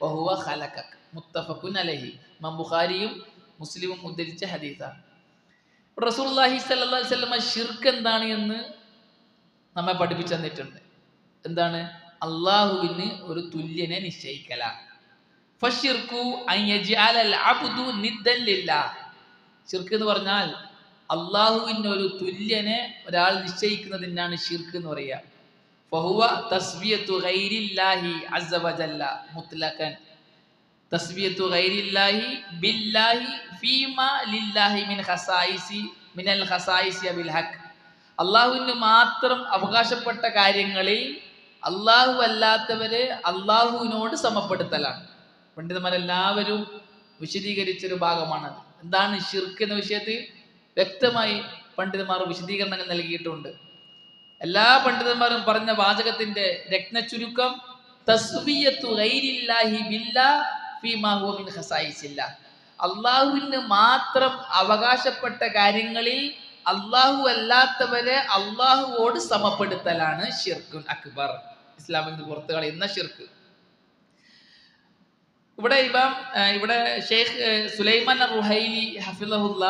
വഹുവ ഖലഖക, മുത്തഫഖുൻ അലൈഹി, ഇമാം ബുഖാരിയും മുസ്ലിമും ഉദ്ധരിച്ച ഹദീസാണ്. റസൂലുള്ളാഹി സ്വല്ലല്ലാഹു അലൈഹി വസല്ലം ശിർക്ക് എന്താണ് എന്ന് നമ്മെ പഠിപ്പിച്ചു തന്നിട്ടുണ്ട്. എന്താണ്? അള്ളാഹുവിന് ഒരു തുല്യനെ നിശ്ചയിക്കലാണ്. ഫശിർക്കു അൻ യജ്അലൽ അബ്ദു നിദ്ദൻ ലില്ലാഹ്, ശിർക്ക് എന്ന് പറഞ്ഞാൽ അള്ളാഹുവിന് ഒരു തുല്യനെ ഒരാൾ നിശ്ചയിക്കുന്നതിനാണ് ശിർക്ക് എന്ന് പറയുക. ഫഹുവ തസ്വിയത്തു ഗൈരില്ലാഹി അസ്സ വജല്ല മുത്ലഖൻ, തസ്വിയത്തു ഗൈരില്ലാഹി ബില്ലാഹി ഫീമാ ലില്ലാഹി മിനൽ ഖസായിസി ബിൽ ഹഖ്, അള്ളാഹുവിന് മാത്രം അവകാശപ്പെട്ട കാര്യങ്ങളിൽ അള്ളാഹു അല്ലാത്തവരെ അള്ളാഹുവിനോട് സമപ്പെടുത്തലാണ്. പണ്ഡിതന്മാരെല്ലാവരും വിശദീകരിച്ചൊരു ഭാഗമാണത്. എന്താണ് ഷിർക്ക് എന്ന വിഷയത്തിൽ വ്യക്തമായി പണ്ഡിതന്മാർ വിശദീകരണങ്ങൾ നൽകിയിട്ടുണ്ട്. എല്ലാ പണ്ഡിതന്മാരും പറഞ്ഞ വാചകത്തിന്റെ രത്ന ചുരുക്കം തസ്വിയത്തു ഗൈരില്ലാഹി ബില്ലാഹ് ഫീമാ ഹുവ മിൻ ഖസായിസില്ലാ. അള്ളാഹുവിന് മാത്രം അവകാശപ്പെട്ട കാര്യങ്ങളിൽ അള്ളാഹു അല്ലാത്തവരെ അള്ളാഹുവോട് സമപ്പെടുത്തലാണ് ഷിർക്കുൻ അക്ബർ, ഇസ്ലാമിൽ നിന്ന് പുറത്തു കളയുന്ന ഷിർക്ക്. ഇവിടെ ഷെയ്ഖ് സുലൈമാൻ റുഹൈലി ഹഫിളഹുല്ല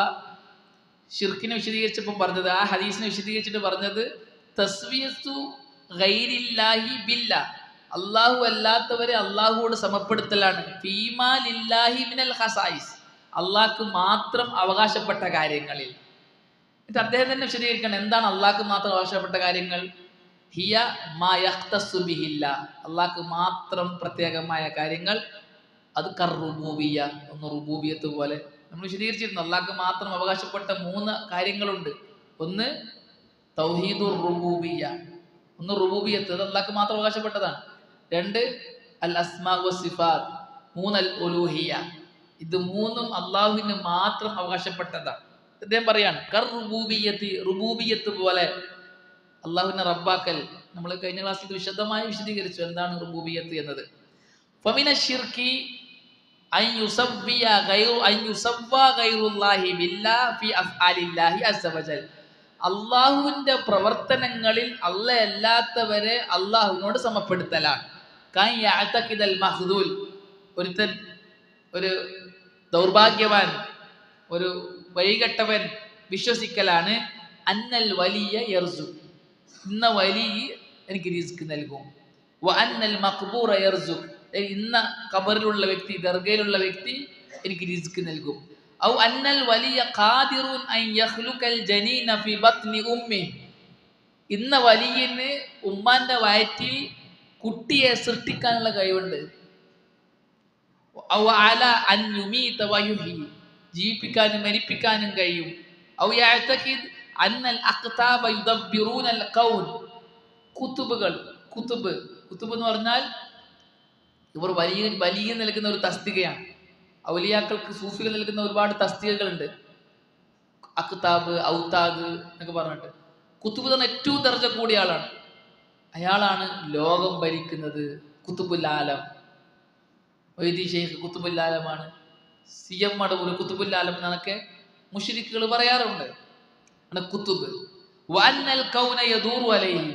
ഷിർക്കിനെ വിശദീകരിച്ചപ്പോൾ പറഞ്ഞത്, ആ ഹദീസിനെ വിശദീകരിച്ചിട്ട് പറഞ്ഞത് തസ്വിയത്തു ഗൈരില്ലാഹി ബില്ലാഹ്, അള്ളാഹു അല്ലാത്തവരെ അള്ളാഹുവോട് സമപ്പെടുത്തലാണ്. ഫീമാ ലില്ലാഹി മിനൽ ഖസായിസ്, അള്ളാഹ്ക്ക് മാത്രം അവകാശപ്പെട്ട കാര്യങ്ങളിൽ. എന്നിട്ട് അദ്ദേഹം തന്നെ വിശദീകരിക്കണം എന്താണ് അള്ളാഹ്ക്ക് മാത്രം അവകാശപ്പെട്ട കാര്യങ്ങൾ. ഹിയ മാ യഖ്തസ്സു ബിഹില്ലാ, അള്ളാഹ്ക്ക് മാത്രം പ്രത്യേകമായ കാര്യങ്ങൾ. അത് കർറുബൂബിയ്യ, ഒന്ന് റുബൂബിയത്ത് പോലെ നമ്മൾ വിശദീകരിച്ചിരുന്നു. അള്ളാഹ്ക്ക് മാത്രം അവകാശപ്പെട്ട 3 കാര്യങ്ങളുണ്ട്. ഒന്ന് തൗഹീദുർ റുബൂബിയ്യ, ഒന്ന് റുബൂബിയത്ത്, അത് അള്ളാഹ്ക്ക് മാത്രം അവകാശപ്പെട്ടതാണ്. 2 അൽ അസ്മാ വസിഫാത്ത്, 3 അൽ ഉലൂഹിയ്യ, ഇത് 3ഉം അള്ളാഹുവിന് മാത്രം അവകാശപ്പെട്ടതാണ്. അദ്ദേഹം പറയാണ് കർറുബൂബിയ്യത്തി, റുബൂബിയത്ത് പോലെ അള്ളാഹുവിനെ റബ്ബാക്കൽ. നമ്മൾ കഴിഞ്ഞ ക്ലാസ്സിൽ വിശദമായി വിശദീകരിച്ചു എന്താണ് റുബൂബിയത്ത് എന്നത്. ഫമിന ശിർക്കി അൻ യുസവ്വിയ ഗൈറുല്ലാഹി ബില്ലാഹി ഫി അഫ്ആലില്ലാഹി അസ്സ വജൽ, അള്ളാഹുവിന്റെ പ്രവർത്തനങ്ങളിൽ അല്ലാഹ് അല്ലാത്തവരെ അള്ളാഹുവിനോട് സമപ്പെടുത്തലാണ്. കൻ യഅതഖിദൽ മഖ്ദൂൽ, ഒരുത്തൻ, ഒരു ദൗർഭാഗ്യവാൻ, ഒരു വഴികെട്ടവൻ വിശ്വസിക്കലാണ് അന്നൽ വലിയ യർസു, ഇന്ന വലി എനിക്ക് റിസ്ക് നൽകും. വ അന്നൽ മഖ്ബൂറ യർസു, ഇന്ന ഖബറിലുള്ള വ്യക്തി, ദർഗയിലുള്ള വ്യക്തി എനിക്ക് റിസ്ക് നൽകും. ഔ അന്നൽ വലിയ ഖാദിറുൻ അൻ യഖ്ലുഖൽ ജനീന ഫി ബത്നി ഉമ്മി, ഇന്ന വലിയന് ഉമ്മാന്റെ വയറ്റിൽ കുട്ടിയെ സൃഷ്ടിക്കാനുള്ള കഴിവുണ്ട്. ഔ അല അൻ യുമീത വയുഹി, ജീവിപ്പിക്കാനും മരിപ്പിക്കാനും കഴിയും. ഔ യഅതഖിദ് അന്നൽ അഖ്താബ യുദബ്ബിറൂനൽ ഖൗൻ, കുതുബുകൾ, കുതുബ് എന്ന് പറഞ്ഞാൽ ഇവർ വലിയ നൽകുന്ന ഒരു തസ്തികയാണ്. ഔലിയാക്കൾക്ക് സൂഫികൾ നൽകുന്ന ഒരുപാട് തസ്തികകളുണ്ട്. അഖ്താബ്, ഔതാദ് എന്നൊക്കെ പറഞ്ഞിട്ട്. കുതുബ് തന്നെ ഏറ്റവും ദർജ കൂടിയ ആളാണ്. അയാളാണ് ലോകം ഭരിക്കുന്നത്. കുതുബുൽ ആലം, വൈദി ഷെയ്ഖ് കുതുബുൽ ആലമാണ്. CM മടവൂർ കുതുബുൽ ആലം എന്നൊക്കെ മുശ്രിക്കുകൾ പറയാറുണ്ട്. കുതുബ് വഅന്നൽ കൗന യദൂറു അലൈഹി,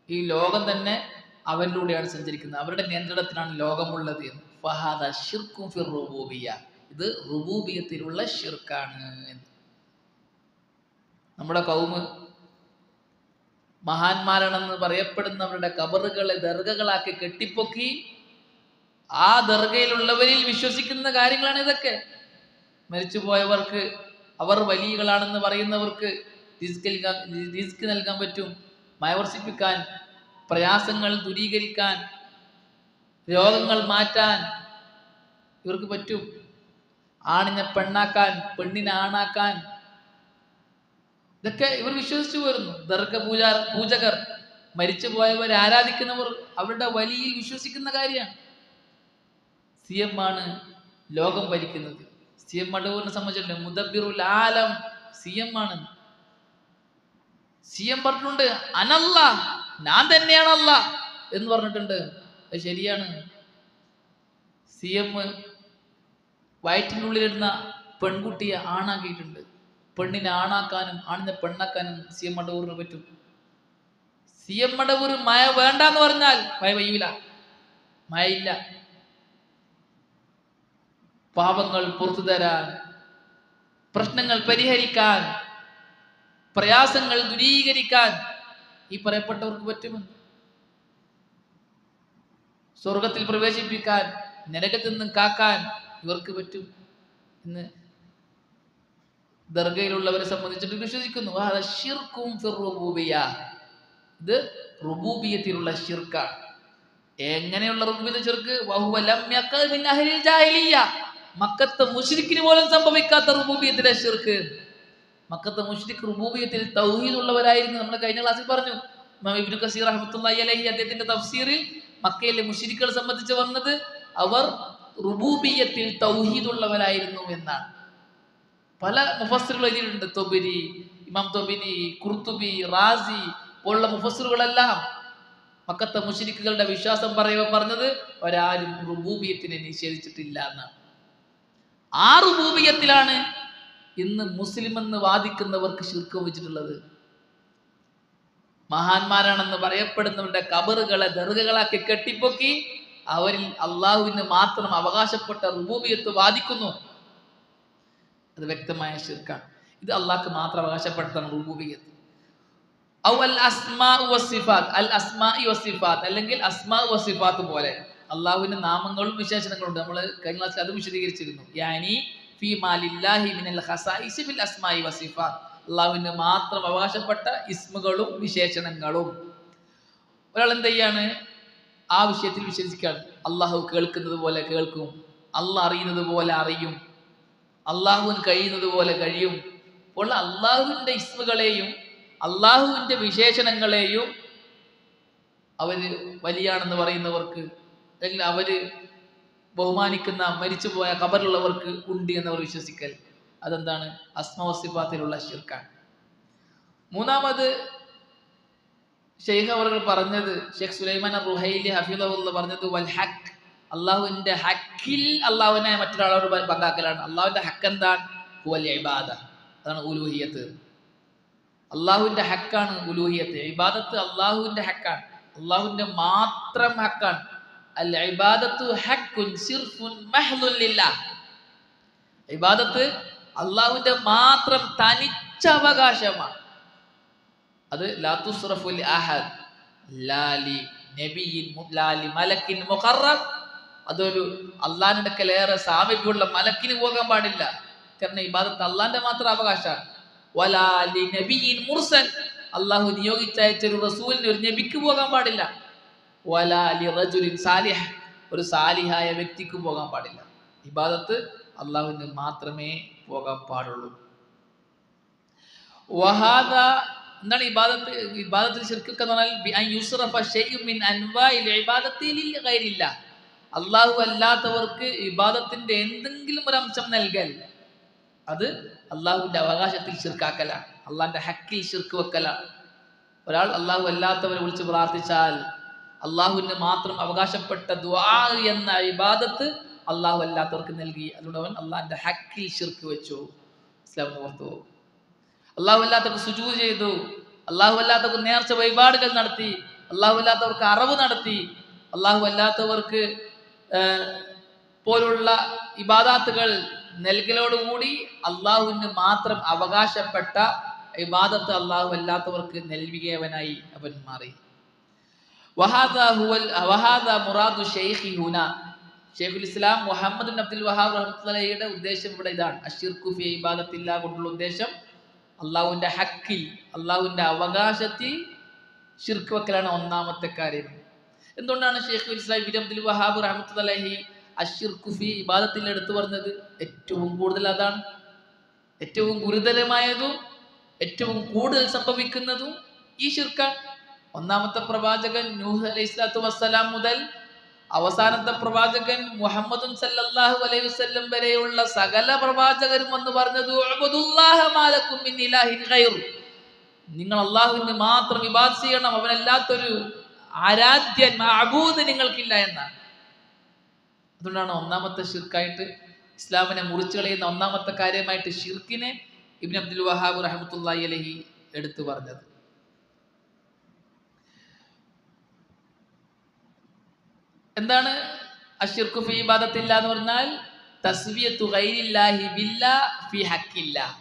ഈ ലോകം തന്നെ അവരിലൂടെയാണ് സഞ്ചരിക്കുന്നത്, അവരുടെ നിയന്ത്രണത്തിലാണ് ലോകമുള്ളത് എന്ന്. ഫഹാദ ശിർക്കും ഫിർ റുബൂബിയ്യ, ഇത് റുബൂബിയത്തിലുള്ള ശിർക്കാണ് എന്ന്. നമ്മുടെ കൗമ് മഹാന്മാരാണെന്ന് പറയപ്പെടുന്നവരുടെ ഖബറുകളെ ദർഗകളാക്കി കെട്ടിപ്പൊക്കി ആ ദർഗയിലുള്ളവരിൽ വിശ്വസിക്കുന്ന കാര്യങ്ങളാണ് ഇതൊക്കെ. മരിച്ചുപോയവർക്ക്, അവർ വലിയകളാണെന്ന് പറയുന്നവർക്ക് റിസ്ക് നൽകാൻ പറ്റും, മഴ വർഷിപ്പിക്കാൻ, പ്രയാസങ്ങൾ ദൂരീകരിക്കാൻ, രോഗങ്ങൾ മാറ്റാൻ ഇവർക്ക് പറ്റും. ആണിനെ പെണ്ണാക്കാൻ, പെണ്ണിനെ ആണാക്കാൻ, ഇതൊക്കെ ഇവർ വിശ്വസിച്ചു വരുന്നു. ദർഗ പൂജകർ, മരിച്ചുപോയവരെ ആരാധിക്കുന്നവർ അവരുടെ വലിയിൽ വിശ്വസിക്കുന്ന കാര്യമാണ്. CM ആണ് ലോകം ഭരിക്കുന്നത്. CM മടവൂരിനെ സംബന്ധിച്ചിട്ടുണ്ട് മുദബ്ബിറുൽ ആലം CM ആണ്. CM പറഞ്ഞിട്ടുണ്ട് അനല്ലാ, ഞാൻ തന്നെയാണ് അല്ലാഹ് എന്ന് പറഞ്ഞിട്ടുണ്ട്. അത് ശരിയാണ്. CM വയറ്റിനുള്ളിലിടുന്ന പെൺകുട്ടിയെ ആണാക്കിയിട്ടുണ്ട്. പെണ്ണിനെ ആണാക്കാനും ആണിനെ പെണ്ണാക്കാനും CM മടവൂരിന് പറ്റും. CM മടവൂർ മഴ വേണ്ടെന്ന് പറഞ്ഞാൽ മഴ പെയ്യൂല, മഴയില്ല. പാപങ്ങൾ പുറത്തു തരാൻ, പ്രശ്നങ്ങൾ പരിഹരിക്കാൻ, പ്രയാസങ്ങൾ ദൂരീകരിക്കാൻ ഈ പറയപ്പെട്ടവർക്ക് പറ്റുമെന്ന്. സ്വർഗത്തിൽ പ്രവേശിപ്പിക്കാൻ, നരകത്തിൽ നിന്നും കാക്കാൻ ഇവർക്ക് പറ്റും എന്ന് ദർഗയിലുള്ളവരെ സംബന്ധിച്ചിട്ട് വിശ്വസിക്കുന്നു. ഇത് റുബൂബിയത്തിലുള്ള ശിർക്കാണ്. എങ്ങനെയുള്ള റുബൂബിയത്ത് ശിർക്ക്? മക്കത്തെ മുശ്രിക്കിന് പോലും സംഭവിക്കാത്ത റുബൂബിയത്തിലെ ശിർക്ക്. മക്കത്തെ മുശ്രിക്ക് റുബൂബിയത്തിൽ തൗഹീദ് ഉള്ളവരായിരുന്നു. നമ്മൾ കഴിഞ്ഞ ക്ലാസ്സിൽ പറഞ്ഞു. ഇബ്നു കസീർ റഹ്മത്തുള്ളാഹി അലൈഹി അദ്ദേഹത്തിന്റെ തഫ്സീറിൽ മക്കയിലെ മുശ്രിക്കുകളെ സംബന്ധിച്ച് പറഞ്ഞത് അവർ റുബൂബിയത്തിൽ തൗഹീദ് ഉള്ളവരായിരുന്നു എന്നാണ്. പല മുഫസ്സിറുകൾ എഴുതിയിട്ടുണ്ട്. തൊബരി, ഇമാം തൊബരി, ഖുർത്തുബി, റാസി പോലുള്ള മുഫസ്സിറുകളെല്ലാം മക്കത്തെ മുശ്രിക്കുകളുടെ വിശ്വാസം പറഞ്ഞത് ഒരാരും റുബൂബിയത്തിനെ നിഷേധിച്ചിട്ടില്ല എന്നാണ്. ആ റുബൂബിയത്തിലാണ് ഇന്ന് മുസ്ലിം എന്ന് വാദിക്കുന്നവർക്ക് ശിർക്ക് വെച്ചിട്ടുള്ളത്. മഹാന്മാരാണെന്ന് പറയപ്പെടുന്നവരുടെ കബറുകളെ ദർഗകളാക്കി കെട്ടിപ്പൊക്കി അവരിൽ അള്ളാഹുവിന് മാത്രം അവകാശപ്പെട്ട റുബൂബിയത്ത് വാദിക്കുന്നു. അത് വ്യക്തമായ ശിർക്കാണ്. ഇത് അള്ളാഹ്ക്ക് മാത്രം അവകാശപ്പെടുന്ന റുബൂബിയത്ത്. അൽ അസ്മാഉ വസ്സിഫാത്ത്, അൽ അസ്മാഇ വസ്സിഫാത്ത്, അല്ലെങ്കിൽ അസ്മാഉ വസ്സിഫാത്ത് പോലെ അള്ളാഹുവിന്റെ നാമങ്ങളും വിശേഷണങ്ങളും ഉണ്ട്. നമ്മൾ കഴിഞ്ഞ ക്ലാസ്സിൽ അത് വിശദീകരിച്ചിരുന്നു. യാനി ഫീ മാലില്ലാഹി മിനൽ ഖസായിസി ഫിൽ അസ്മാഇ വസ്സിഫാത്ത്, അള്ളാഹുവിന് മാത്രം അവകാശപ്പെട്ട ഇസ്മുകളും വിശേഷണങ്ങളും. ഒരാൾ എന്ത് ചെയ്യാണ്? ആ വിഷയത്തിൽ വിശ്വസിക്കുകയാണ്. അള്ളാഹു കേൾക്കുന്നത് പോലെ കേൾക്കും, അള്ളാഹ് അറിയുന്നത് പോലെ അറിയും, അള്ളാഹുവിന് കഴിയുന്നത് പോലെ കഴിയും. അപ്പോൾ അള്ളാഹുവിന്റെ ഇസ്മുകളെയും അള്ളാഹുവിന്റെ വിശേഷണങ്ങളെയും അവര് വലിയാണെന്ന് പറയുന്നവർക്ക്, അല്ലെങ്കിൽ അവര് ബഹുമാനിക്കുന്ന മരിച്ചുപോയ ഖബറിലുള്ളവർക്ക് ഉണ്ട് എന്നവർ വിശ്വസിക്കൽ, അതെന്താണ്? അസ്മാ വസിഫാത്തിലുള്ള ശിർക്കാണ്. മൂന്നാമത് ഷെയ്ഖ് അവർ പറഞ്ഞത്, ഷെയ്ഖ് സുലൈമാൻ റുഹൈലി ഹഫിളഹുല്ലാഹ് പറഞ്ഞത്, വൽ ഹഖ്, അള്ളാഹുവിന്റെ ഹക്കിൽ അള്ളാഹുവിനെ മറ്റൊരാളോട് പങ്കാക്കലാണ്. അള്ളാഹുവിന്റെ ഹക്ക് എന്താണ്? ഹുവൽ ഇബാദ, അതാണ് ഉലൂഹിയത്ത്. അള്ളാഹുവിന്റെ ഹക്കാണ് ഉലൂഹിയത്ത്. ഇബാദത്ത് അള്ളാഹുവിന്റെ ഹക്കാണ്, അള്ളാഹുവിന്റെ മാത്രം ഹക്കാണ്. അൽ ഇബാദത്തു ഹഖ്കുൻ സിർഫുൻ മഹ്ദുൻ ലില്ലാഹ്. ഇബാദത്ത് അള്ളാഹുവിന്റെ മാത്രം തനിച്ച അവകാശമാണ്. അത് ലാ തുസ്റഫു ലി അഹദ് ലാ ലി നബിയിൻ ലാ ലി മലക്കിൻ മുഖറബ്. അതൊരു അള്ളാഹിന്റെ അടുക്കലേറെ സാമീപ്യമുള്ള മലക്കിന് പോകാൻ പാടില്ല. കാരണം ഇബാദത്ത് അള്ളാഹിന്റെ മാത്രം അവകാശമാണ്. വലാ ലി നബിയിൻ മുർസൽ, അള്ളാഹു നിയോഗിച്ചയച്ച ഒരു റസൂലിന്, ഒരു നബിക്ക് പോകാൻ പാടില്ല. വലാ ലി റജുലിൻ സാലിഹ്, ഒരു സാലിഹായ വ്യക്തിക്ക് പോകാൻ പാടില്ല. ഇബാദത്ത് അള്ളാഹുവിന് മാത്രമേ പോകാൻ പാടുള്ളൂ. വഹാദ, എന്താണ് ഇബാദത്ത്? ഇബാദത്തിൽ ശിർക്ക് എന്ന് പറഞ്ഞാൽ ബിഅൻ യുസ്റഫ ശൈഉൻ മിൻ അൻവാഇൽ ഇബാദത്തി ലിഗൈരില്ലാഹ്, അള്ളാഹു അല്ലാത്തവർക്ക് ഇബാദത്തിന്റെ എന്തെങ്കിലും ഒരു അംശം നൽകൽ, അത് അള്ളാഹുവിന്റെ അവകാശത്തിൽ ശിർക്കാക്കലാണ്, അള്ളാഹിന്റെ ഹക്കിൽ ശിർക്ക് വെക്കലാണ്. ഒരാൾ അള്ളാഹു അല്ലാത്തവരെ വിളിച്ച് പ്രാർത്ഥിച്ചാൽ അള്ളാഹുവിന് മാത്രം അവകാശപ്പെട്ട ദുആ എന്ന ഇബാദത്ത് അള്ളാഹു അല്ലാത്തവർക്ക് നൽകി. അതുകൊണ്ട് അവൻ അള്ളാഹിന്റെ ഹക്കിൽ ശിർക്ക് വെച്ചു. ഇസ്ലാം ഓർത്തു. അള്ളാഹു അല്ലാത്തവർക്ക് സുജൂദ് ചെയ്തു, അള്ളാഹു അല്ലാത്തവർക്ക് നേർച്ച വഴിപാടുകൾ നടത്തി, അള്ളാഹു അല്ലാത്തവർക്ക് അറവ് നടത്തി, അള്ളാഹു അല്ലാത്തവർക്ക് പോലുള്ള ഇബാദാത്തുകൾ നൽകലോടുകൂടി അള്ളാഹുവിന് മാത്രം അവകാശപ്പെട്ട ഇബാദത്ത് അള്ളാഹു അല്ലാത്തവർക്ക് നൽകിയവനായി അവൻ മാറി. വഹാദാ മുറാദു ശൈഖി ഹുനാ, ഷെയ്ഖുൽ ഇസ്ലാം മുഹമ്മദ് ബിൻ അബ്ദുൽ വഹാബ് റഹ്മത്തുള്ളാഹിയുടെ ഉദ്ദേശം ഇവിടെ ഇതാണ്. അശ്ശിർക്കു ഫീ ഇബാദത്തില്ലാ കൊണ്ടുള്ള ഉദ്ദേശം അള്ളാഹുവിന്റെ ഹക്കിൽ, അള്ളാഹുവിന്റെ അവകാശത്തിൽ ശിർക്ക് വെക്കലാണ് ഒന്നാമത്തെ കാര്യം. എന്തുകൊണ്ടാണ് ഷെയ്ഖുൽ ഇസ്ലാം ഇബ്നു അബ്ദുൽ വഹാബ് റഹ്മത്തുള്ളാഹി അശ്ശിർക്കു ഫീ ഇബാദത്തിൽ എടുത്തു പറഞ്ഞത്? ഏറ്റവും കൂടുതൽ അതാണ്, ഏറ്റവും ഗുരുതരമായതും ഏറ്റവും കൂടുതൽ സംഭവിക്കുന്നതും ഈ ശിർക്കാണ്. ഒന്നാമത്തെ പ്രവാചകൻ നൂഹ് അലൈഹിസ്സലാത്തു വസ്സലാം മുതൽ അവസാനത്തെ പ്രവാചകൻ മുഹമ്മദുൻ സല്ലല്ലാഹു അലൈഹി വസല്ലം വരെയുള്ള സകല പ്രവാചകരും എന്ന് പറഞ്ഞത് ഉഅ്ബുദുല്ലാഹ മാ ലക്കും മിൻ ഇലാഹിൻ ഗൈർ, നിങ്ങൾ അല്ലാഹുവിനെ മാത്രം ഇബാദത്ത് ചെയ്യണം, അവനല്ലാത്തൊരു ആരാധ്യൻ മഅബൂദ് നിങ്ങൾക്കില്ല എന്നാണ്. അതുകൊണ്ടാണ് ഒന്നാമത്തെ ശിർക്കായിട്ട് ഇസ്ലാമിനെ മുറിച്ചു കളയുന്ന ഒന്നാമത്തെ കാര്യമായിട്ട് ശിർക്കിനെ ഇബ്നു അബ്ദുൽ വഹാബ് റഹ്മത്തുള്ളാഹി അലൈഹി എടുത്തു പറഞ്ഞത്. എന്താണ് അശ്ശിർക്കു ഫീ ഇബാദത്തില്ലാ എന്ന് പറഞ്ഞാൽ? തസ്വിയത്തു ഗൈരില്ലാഹി ബില്ലാഹ് ഫീ ഹഖില്ലാഹ്,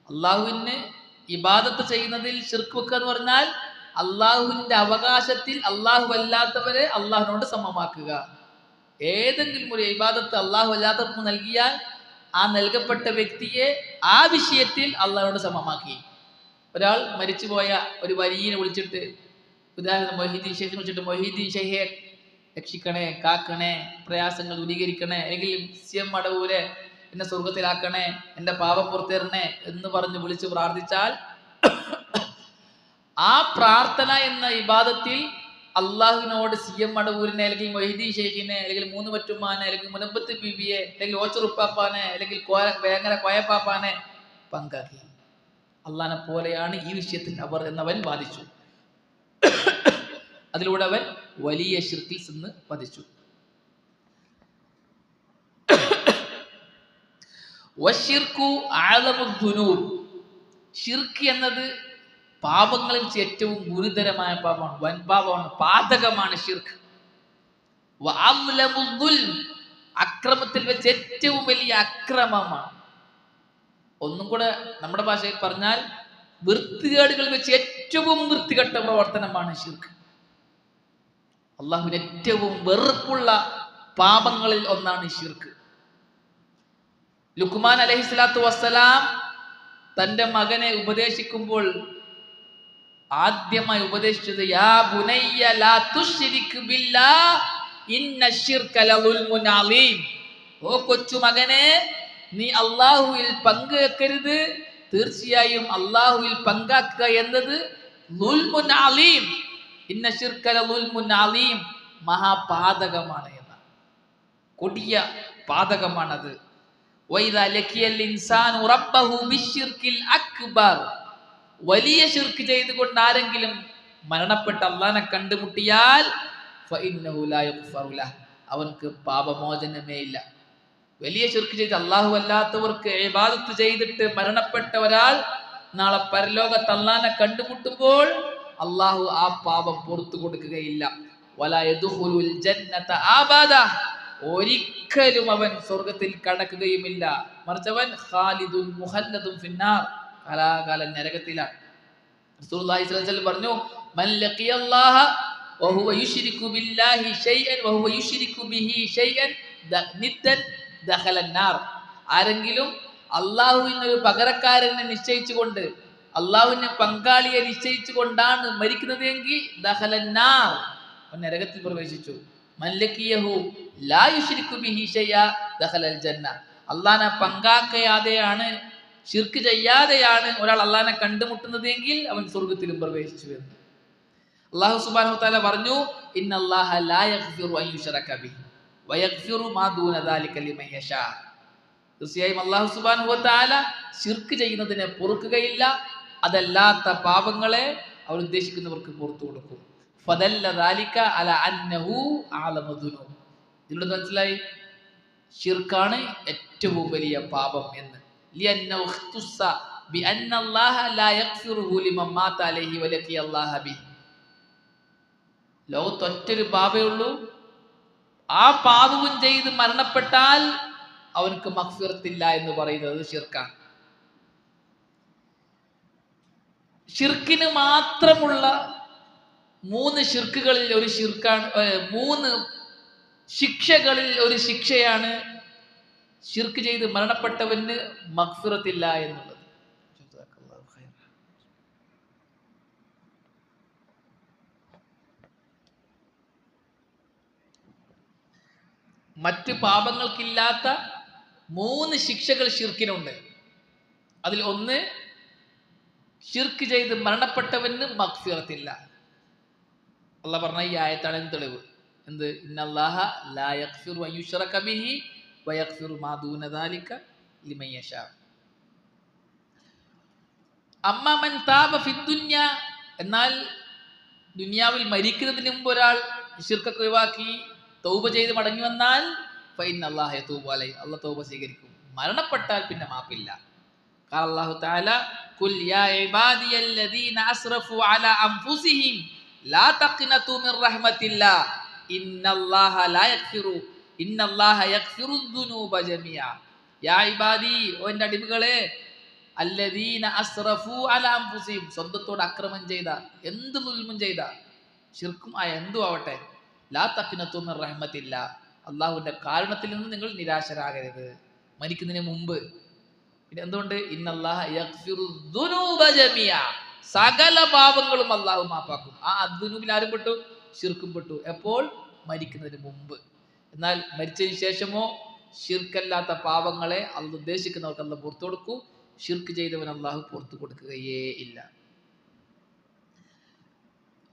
അള്ളാഹുവിന് ഇബാദത്ത് ചെയ്യുന്നതിൽ ശിർക്ക് വെക്കുക എന്ന് പറഞ്ഞാൽ അള്ളാഹുവിന്റെ അവകാശത്തിൽ അള്ളാഹു അല്ലാത്തവരെ അള്ളാഹുവിനോട് സമമാക്കുക. ഏതെങ്കിലും ഒരു ഇബാദത്ത് അള്ളാഹു അല്ലാത്തവർക്ക് നൽകിയാൽ ആ നൽകപ്പെട്ട വ്യക്തിയെ ആ വിഷയത്തിൽ അള്ളാഹുവിനോട് സമമാക്കി. ഒരാൾ മരിച്ചുപോയ ഒരു വലിയനെ വിളിച്ചിട്ട്, ഉദാഹരണം മൊഹീദ്ദീൻ ഷെയ്ഖിനെ വിളിച്ചിട്ട്, മൊഹീദ്ദീൻ ഷെയ്ഖെ രക്ഷിക്കണേ, കാക്കണേ, പ്രയാസങ്ങൾ ദൂരീകരിക്കണേ, അല്ലെങ്കിൽ സിയം മടവൂരെ എന്നെ സ്വർഗത്തിലാക്കണേ, എൻ്റെ പാപം പുറത്തേറണേ എന്ന് പറഞ്ഞ് വിളിച്ച് പ്രാർത്ഥിച്ചാൽ ആ പ്രാർത്ഥന എന്ന ഇബാദത്തിൽ അള്ളാഹുവിനോട് CM മടവൂരിനെ അല്ലെങ്കിൽ മൊഹിദീൻ ഷെയ്ഖിനെ അല്ലെങ്കിൽ മൂന്ന് മറ്റുമാനെ അല്ലെങ്കിൽ മുനമ്പത്ത് ബീബിയെ അല്ലെങ്കിൽ ഓച്ചറുപ്പാപ്പാനെ അല്ലെങ്കിൽ വേങ്ങര കോയപ്പാപ്പാനെ പങ്കാക്കി. അള്ളാഹിനെ പോലെയാണ് ഈ വിഷയത്തിൽ അവർ എന്നവൻ വാദിച്ചു. അതിലൂടെ അവൻ വലിയ ശിർക്കിൽ നിന്ന് പതിച്ചു. ഷിർക്ക് എന്നത് പാപങ്ങളിൽ വെച്ച് ഏറ്റവും ഗുരുതരമായ പാപമാണ്, വൻപാപമാണ്, പാതകമാണ് ഷിർക്ക്. അക്രമത്തിൽ വെച്ച് ഏറ്റവും വലിയ അക്രമമാണ്. ഒന്നും കൂടെ നമ്മുടെ ഭാഷയിൽ പറഞ്ഞാൽ വൃത്തികേടുകൾ വെച്ച് ഏറ്റവും വൃത്തികെട്ട പ്രവർത്തനമാണ് ഷിർക്ക്. അള്ളാഹുവിന് ഏറ്റവും വെറുപ്പുള്ള പാപങ്ങളിൽ ഒന്നാണ് ഷിർക്ക്. ലുക്മാൻ അലൈഹിസ്സലാത്തു വസ്സലാം തന്റെ മകനെ ഉപദേശിക്കുമ്പോൾ ആദ്യമായി ഉപദേശിച്ചത് യാ ബുനയ്യ ലാ തുശ്രിക് ബില്ലാഹ് ഇന്ന ശിർക ലളുൽമുൻ അലീം. ഓ കൊച്ചു മകനെ, നീ അല്ലാഹുവിൽ പങ്കുവെക്കരുത്. തീർച്ചയായും അല്ലാഹുവിൽ പങ്കാക്കുക എന്നത് ളുൽമുൻ അലീം, ഇന്ന ശിർക ലളുൽമുൻ അലീം, മഹാപാതകമാണ് എന്നാണ്. കൊടിയ പാതകമാണത്. വൈദാ ലഖിയൽ ഇൻസാനു റബ്ബഹു ബിശ്ശിർകിൽ അക്ബർ. വലിയ ശിർക്ക് ചെയ്തുകൊണ്ട് ആരെങ്കിലും മരണപ്പെട്ട് അള്ളാഹിനെ കണ്ടുമുട്ടിയാൽ ഫഇന്നഹു ലാ യുഗ്ഫറു ലഹ്, അവൻക്ക് പാപമോചനമേ ഇല്ല. വലിയ ശിർക്ക് ചെയ്ത് അള്ളാഹു അല്ലാത്തവർക്ക് ഇബാദത്ത് ചെയ്തിട്ട് മരണപ്പെട്ട ഒരാൾ നാളെ പരലോകത്ത് അള്ളാഹിനെ കണ്ടുമുട്ടുമ്പോൾ അള്ളാഹു ആ പാപം പുറത്തു കൊടുക്കുകയില്ല. വലാ യദ്ഖുലുൽ ജന്നത അബദ, ഒരിക്കലും അവൻ സ്വർഗത്തിൽ കടക്കുകയുമില്ല. മറിച്ചവൻ ഖാലിദുൻ മുഖല്ലദുൻ ഫിന്നാർ, കാലാകാലം നരകത്തിലാണ്. റസൂലുള്ളാഹി സ്വല്ലല്ലാഹു അലൈഹി വസല്ലം പറഞ്ഞു, മൻ ലഖിയല്ലാഹ വഹുവ യുശ്രികു ബില്ലാഹി ഷൈഅൻ വഹുവ യുശ്രികു ബിഹി ഷൈഅൻ നിദ്ദൻ ദഖലൻ നാർ. ആരെങ്കിലും അല്ലാഹുവിനൊരു പകരക്കാരനെ നിശ്ചയിച്ചുകൊണ്ട്, അല്ലാഹുവിനെ പങ്കാളിയെ നിശ്ചയിച്ചുകൊണ്ടാണ് മരിക്കുന്നതെങ്കിൽ ദഖലൻ നാർ, അവൻ നരകത്തിൽ പ്രവേശിച്ചു. മൻ ലഖിയഹു ലാ യുശ്രികു ബിഹി ഷൈഅ ദഖലൽ ജന്ന. അല്ലാഹനെ പങ്കാക്കാതെയാണ്, ശിർക്ക് ചെയ്യാതെയാണ് ഒരാൾ അള്ളാഹിനെ കണ്ടുമുട്ടുന്നതെങ്കിൽ അവൻ സ്വർഗത്തിലും പ്രവേശിച്ചു എന്ന് അല്ലാഹു സുബ്ഹാനഹു വ തആല പറഞ്ഞു. ഇന്നല്ലാഹ ലാ യഗ്ഫിറു അൻ യുശ്റക ബിഹി വയഗ്ഫിറു മാ ദൂന ദാലിക ലിമൻ യശാ. തീർച്ചയായും അല്ലാഹു സുബ്ഹാനഹു വ തആല ശിർക്ക് ചെയ്യുന്നതിനെ പൊറുക്കുകയില്ല, അതല്ലാത്ത പാപങ്ങളെ അവർ ഉദ്ദേശിക്കുന്നവർക്ക് പുറത്തു കൊടുക്കും. ഫദല്ല ദാലിക അല അന്നഹു അഅലമു ദുനൂബ്. ഇതിലൂടെ മനസ്സിലായി ശിർക്കാണ് ഏറ്റവും വലിയ പാപം എന്ന്. ലിഅന്നഹു ഇഖ്തുസ്സ ബിഅന്ന അല്ലാഹ ലാ യഗ്ഫിറുഹു ലിമൻ മാത അലൈഹി വലഖിയ അല്ലാഹ ബിഹി. ലോകത്ത് ഒറ്റൊരു പാപമേ ഉള്ളൂ, ആ പാപവും ചെയ്ത് മരണപ്പെട്ടാൽ അവനക്ക് മഗ്ഫിറത്തില്ല എന്ന് പറയുന്നത് ഷിർക്കാണ്. ഷിർക്കിന് മാത്രമുള്ള 3 ഷിർക്കുകളിൽ ഒരു ഷിർക്കാണ്, 3 ശിക്ഷകളിൽ ഒരു ശിക്ഷയാണ് ഷിർക്ക് ചെയ്ത് മരണപ്പെട്ടവന് മഗ്ഫിറത്തില്ല എന്നുള്ളത്. മറ്റ് പാപങ്ങൾക്കില്ലാത്ത 3 ശിക്ഷകൾ ഷിർക്കിനുണ്ട്. അതിൽ ഒന്ന്, ഷിർക്ക് ചെയ്ത് മരണപ്പെട്ടവന് മഗ്ഫിറത്തില്ല. അള്ളാഹ് പറഞ്ഞ ഈ ആയത്താണ് തെളിവ്. എന്ത്? ഇന്നല്ലാഹ ലാ യഗ്ഫിറു അൻ യുശ്റക ബിഹി വയഗ്ഫിറു മാ ദൂന ദാലിക ലിമൻ യശാ. അമ്മാ മൻ താബ ഫിദ്ദുന്യ, എന്നാൽ ദുനിയാവിൽ മരിക്കുന്നതിന് മുമ്പ് ഒരാൾ ശിർക്കൊക്കെ ഒഴിവാക്കി തൗബ ചെയ്ത് മടങ്ങി വന്നാൽ ഫഇന്നല്ലാഹ യതൂബു അലൈഹി, അല്ലാഹ് തൗബ സ്വീകരിക്കും. മരണപ്പെട്ടാൽ പിന്നെ മാപ്പില്ല. ഖാല അല്ലാഹു തആല ഖുൽ യാ ഇബാദിയല്ലദീന അസ്റഫു അലാ അൻഫുസിഹിം ലാ തഖ്നതു മിർ റഹ്മത്തില്ലാ ഇന്നല്ലാഹ യഗ്ഫിറു ദുനൂബ ജമിഅ. യാ ഇബാദി, ഓ എൻ്റെ അടിമകളെ, അല്ലദീന അസ്റഫു അലാ അൻഫുസിഹിം, സ്വന്തത്തോട് അക്രമം ചെയ്ത, എന്ത് ദുൽമും ചെയ്ത, ശിർക്കും ആയ എന്തു ആവട്ടെ, ലാ തഖ്നതു മിർ റഹ്മത്തില്ലാ, അല്ലാഹുവിന്റെ കാരുണ്യത്തിൽ നിന്ന് നിങ്ങൾ നിരാശരാകരുത് മരിക്കുന്നതിന് മുമ്പ്. പിന്നെ എന്തുകൊണ്ട്? ഇന്നല്ലാഹ യഗ്ഫിറു ദുനൂബ ജമിഅ, സകല പാപങ്ങളും അല്ലാഹു മാപ്പാക്കും. ആ ദുനൂബിൽ ആരും പെട്ടു? ശിർക്കും പെട്ടു. എപ്പോൾ? മരിക്കുന്നതിന് മുമ്പ്. എന്നാൽ മരിച്ചതിന് ശേഷമോ ശിർക്കല്ലാത്ത പാപങ്ങളെ അല്ലാഹു ഉദ്ദേശിക്കുന്നവർക്ക് അല്ലാഹു പുറത്തു കൊടുക്കൂ. ഷിർക്ക് ചെയ്തവൻ അല്ലാഹു പുറത്തു കൊടുക്കുകയേ ഇല്ല.